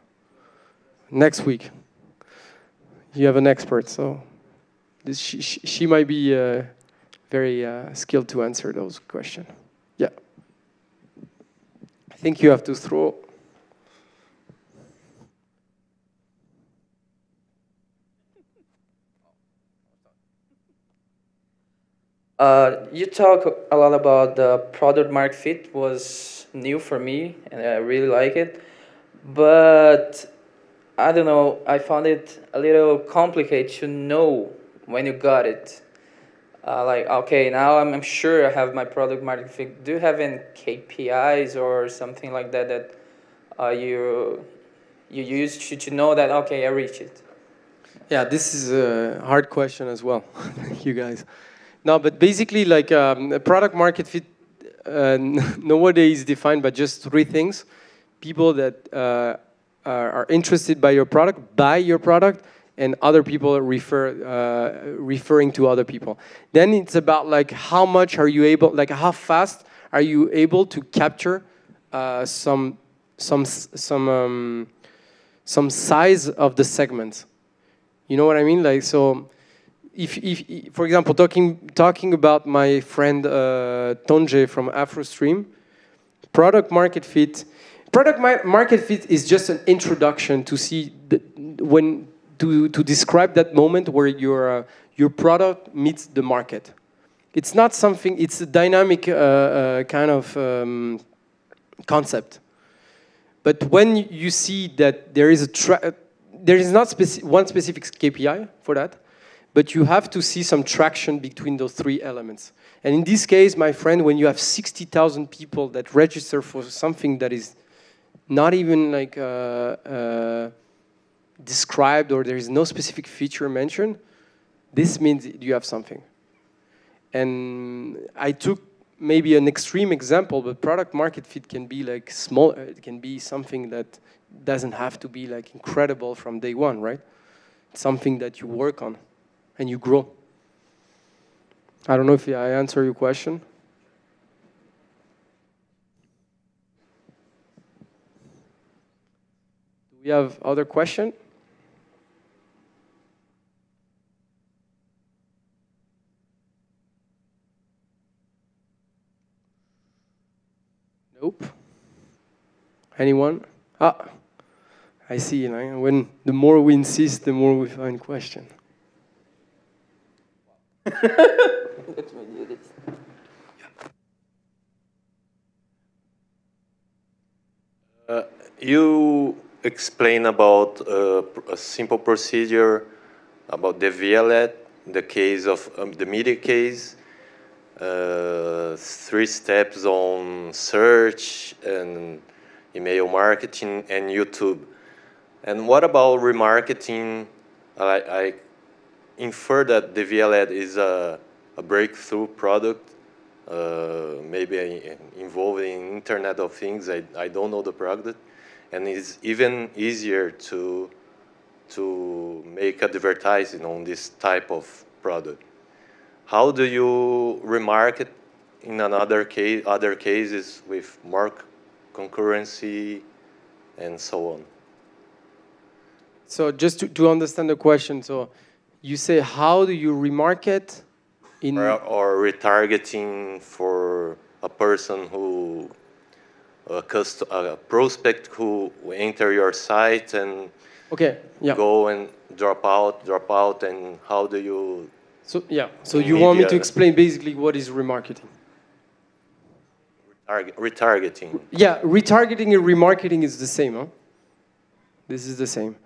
Speaker 2: next week. You have an expert, so she might be very skilled to answer those questions. Yeah. I think you have to throw.
Speaker 9: You talk a lot about the product market fit was new for me, and I really like it. But I don't know, I found it a little complicated to know when you got it. Like, okay, now I'm sure I have my product market fit. Do you have any KPIs or something like that that you use to know that, okay, I reached it?
Speaker 2: Yeah, this is a hard question as well, you guys. No, but basically, like product market fit nowadays is defined by just three things: people that are interested by your product, buy your product, and other people referring to other people. Then it's about like how much are you able, like how fast are you able to capture some size of the segment. You know what I mean? Like so, if for example, talking about my friend Tonje from AfroStream, product market fit is just an introduction to see to describe that moment where your product meets the market. It's not something. It's a dynamic kind of concept. But when you see that there is not one specific KPI for that, but you have to see some traction between those three elements. And in this case, my friend, when you have 60,000 people that register for something that is not even like described, or there is no specific feature mentioned, this means you have something. And I took maybe an extreme example, but product market fit can be like small. It can be something that doesn't have to be like incredible from day one, right? It's something that you work on and you grow. I don't know if I answer your question. Do we have other questions? Nope. Anyone? Ah, I see. You know, when the more we insist, the more we find questions.
Speaker 9: Let me do this.
Speaker 10: You explain about a simple procedure about the VLAD, the case of the media case, 3 steps on search and email marketing and YouTube. And what about remarketing? I infer that the VLAD is a breakthrough product, maybe involving Internet of Things. I don't know the product, and it's even easier to make advertising on this type of product. How do you remarket in other cases with more concurrency and so on?
Speaker 2: So just to understand the question, so you say how do you remarket in
Speaker 10: or retargeting for a person who a prospect who enter your site and go and drop out, and how do you?
Speaker 2: So yeah, so you want me to explain basically what is remarketing?
Speaker 10: Retargeting.
Speaker 2: Yeah, retargeting and remarketing is the same, huh? This is the same.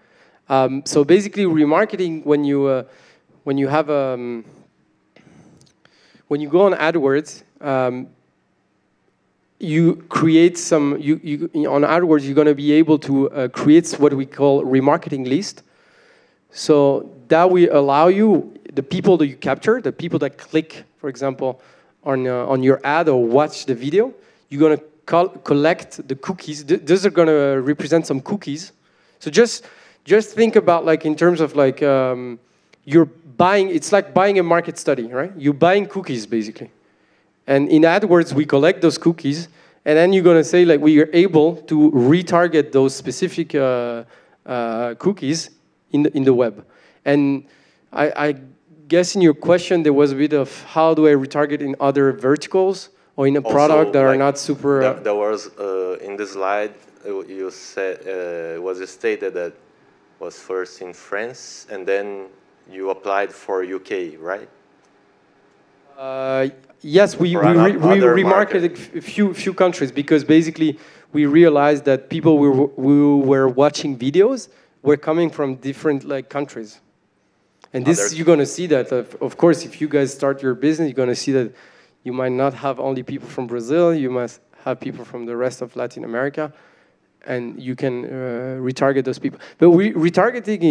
Speaker 2: So basically, remarketing when you have when you go on AdWords, you create some. On AdWords, you're going to be able to create what we call remarketing list. So that will allow you, the people that you capture, the people that click, for example, on your ad or watch the video, you're going to collect the cookies. Those are going to represent some cookies. So just think about like in terms of like you're buying. It's like buying a market study, right? You're buying cookies basically, and in AdWords we collect those cookies, and then you're going to say like we are able to retarget those specific cookies in the web. And I guess in your question there was a bit of how do I retarget in other verticals or in a product that are not super.
Speaker 10: There was in the slide you said it was stated that was first in France and then you applied for UK, right?
Speaker 2: Yes, we remarketed a few countries because basically we realized that people who were watching videos were coming from different like countries. And this, you're going to see that, of course, if you guys start your business, you're going to see that you might not have only people from Brazil, you must have people from the rest of Latin America, and you can retarget those people. But retargeting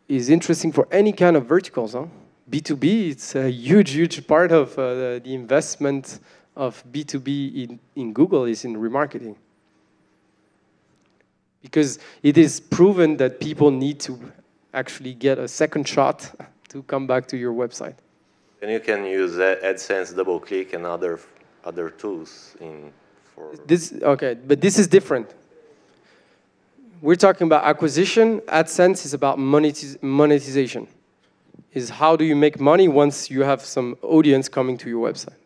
Speaker 2: is interesting for any kind of verticals. Huh? B2B, it's a huge part of the investment of B2B in Google is in remarketing. because it is proven that people need to actually get a second shot to come back to your website.
Speaker 10: And you can use AdSense, DoubleClick, and other tools for
Speaker 2: this. Okay, but this is different. We're talking about acquisition. AdSense is about monetization. Is how do you make money once you have some audience coming to your website.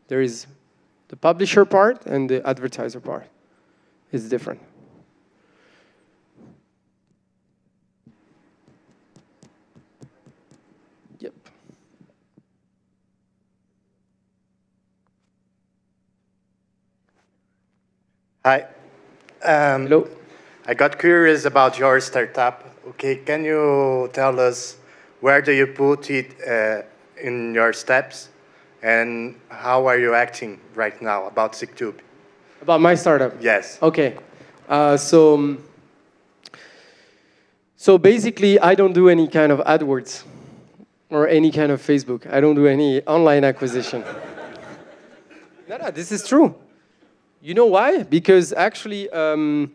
Speaker 2: There is the publisher part and the advertiser part. It's different. Yep.
Speaker 11: Hi.
Speaker 2: Hello.
Speaker 11: I got curious about your startup. Okay, can you tell us where do you put it in your steps, and how are you acting right now about SIGTube?
Speaker 2: About my startup?
Speaker 11: Yes.
Speaker 2: Okay. So basically, I don't do any kind of AdWords or any kind of Facebook. I don't do any online acquisition. No, this is true. You know why? Because actually, in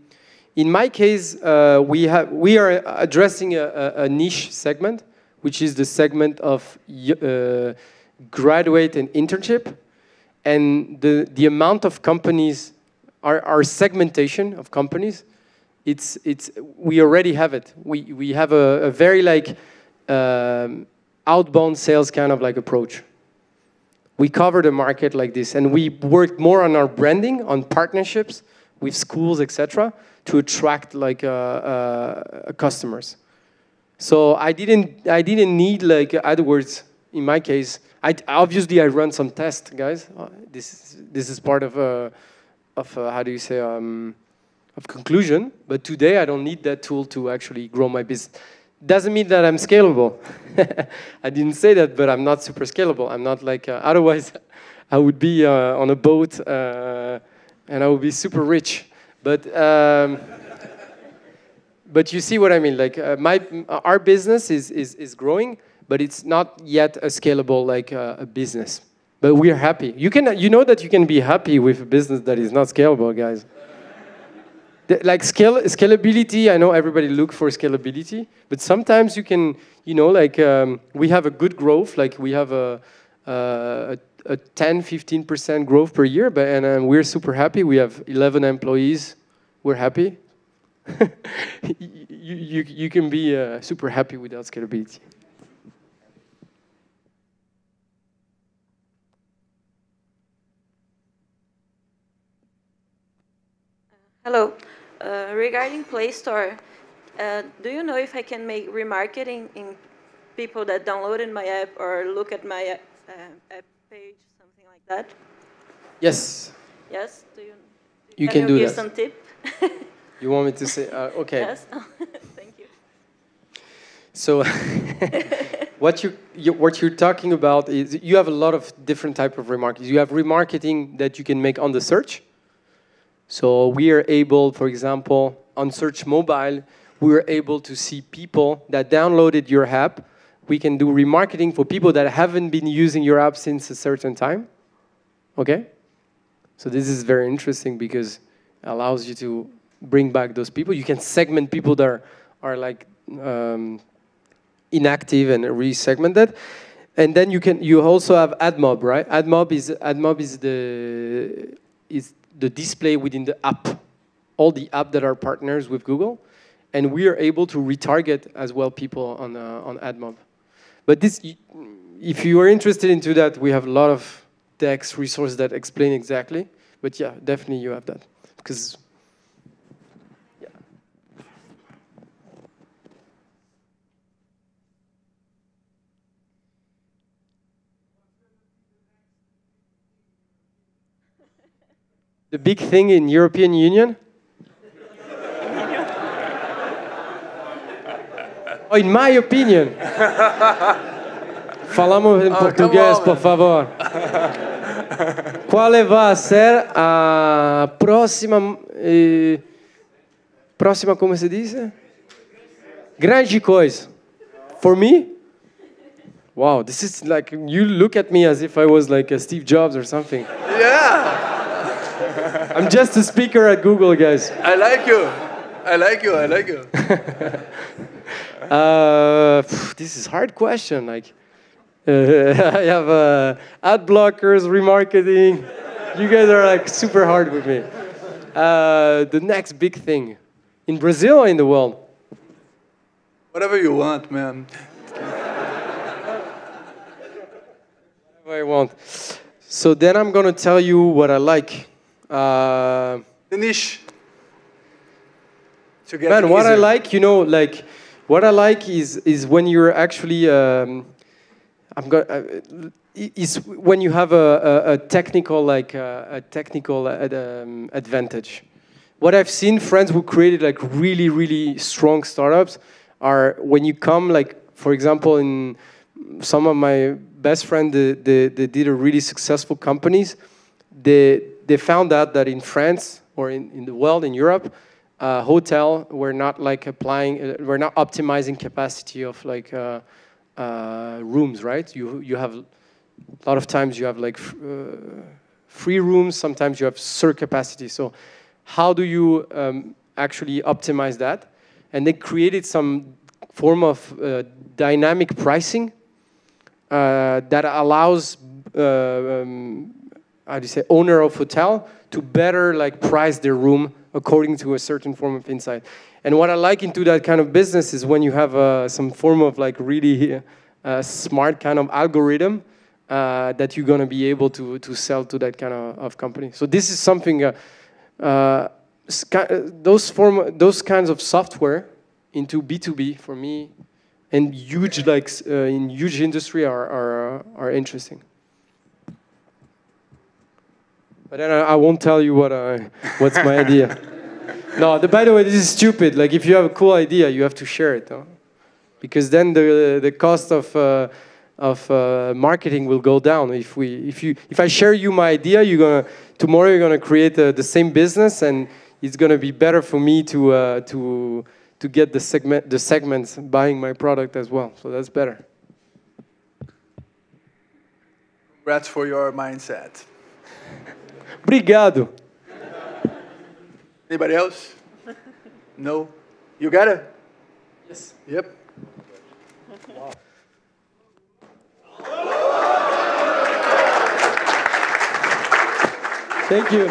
Speaker 2: my case, we are addressing a niche segment, which is the segment of graduate and internship, and the amount of companies, our segmentation of companies, we already have it. We have a very like outbound sales kind of like approach. We cover the market like this, and we worked more on our branding, on partnerships with schools, etc., to attract like customers. So I didn't need like AdWords in my case. Obviously I run some tests, guys. This is part of how do you say of conclusion. But today I don't need that tool to actually grow my business. Doesn't mean that I'm scalable. I didn't say that, but I'm not super scalable. I'm not like otherwise I would be on a boat and I would be super rich. But you see what I mean. Like our business is growing, but it's not yet a scalable like a business. But we are happy. You know that you can be happy with a business that is not scalable, guys. Like scalability, I know everybody look for scalability, but sometimes you can, like we have a good growth, like we have a 10-15% growth per year, and we're super happy. We have 11 employees. We're happy. you can be super happy without scalability.
Speaker 12: Hello. Regarding Play Store, do you know if I can make remarketing in people that downloaded my app or look at my app page, something like that?
Speaker 2: Yes.
Speaker 12: Yes?
Speaker 2: You can do
Speaker 12: give
Speaker 2: that.
Speaker 12: some tip?
Speaker 2: You want me to say, okay.
Speaker 12: Yes. Thank you.
Speaker 2: So what you're talking about is you have a lot of different type of remarketing. You have remarketing that you can make on the search. So we are able, for example, on Search Mobile, we are able to see people that downloaded your app. We can do remarketing for people that haven't been using your app since a certain time. Okay? So this is very interesting because it allows you to bring back those people. You can segment people that are like inactive and re-segmented. And then you also have AdMob, right? AdMob is the display within the app, all the apps that are partners with Google, and we are able to retarget as well people on AdMob. But this, if you are interested into that, we have a lot of text resources that explain exactly. But yeah, definitely you have that because. Yeah. The big thing in European Union? Oh, in my opinion. Falamos em português, por favor. Qual vai ser a próxima... próxima, como se diz? Grande coisa. For me? Wow, this is like, you look at me as if I was like a Steve Jobs or something.
Speaker 11: Yeah.
Speaker 2: I'm just a speaker at Google, guys.
Speaker 13: I like you. I like you. I like you.
Speaker 2: This is a hard question. Like, I have ad blockers, remarketing. You guys are like super hard with me. The next big thing in Brazil or in the world?
Speaker 13: Whatever you want, man.
Speaker 2: Whatever I want. So then I'm gonna tell you what I like.
Speaker 13: The niche.
Speaker 2: Man, what I like, you know, like what I like is when you're actually is when you have a technical like a technical advantage. What I've seen friends who created like really strong startups are when you come like, for example, in some of my best friends, they did a really successful companies. They found out that in France or in the world, in Europe, hotel were not like we're not optimizing capacity of like rooms, right? You have a lot of times you have like free rooms. Sometimes you have surcapacity. So how do you actually optimize that? And they created some form of dynamic pricing that allows how do you say, owner of hotel to better like price their room according to a certain form of insight. And what I like into that kind of business is when you have some form of like really smart kind of algorithm that you're gonna be able to sell to that kind of company. So this is something, those kinds of software into B2B for me, and huge like in huge industry are interesting. But then I won't tell you what's my idea. No, by the way, this is stupid. Like if you have a cool idea, you have to share it, huh? Because then the cost of marketing will go down. If I share you my idea, tomorrow you're gonna create the same business, and it's gonna be better for me to get the segments buying my product as well. So that's better.
Speaker 13: Congrats for your mindset.
Speaker 2: Obrigado.
Speaker 13: Anybody else? No? You got it?
Speaker 2: Yes.
Speaker 13: Yep.
Speaker 2: Wow. Thank you.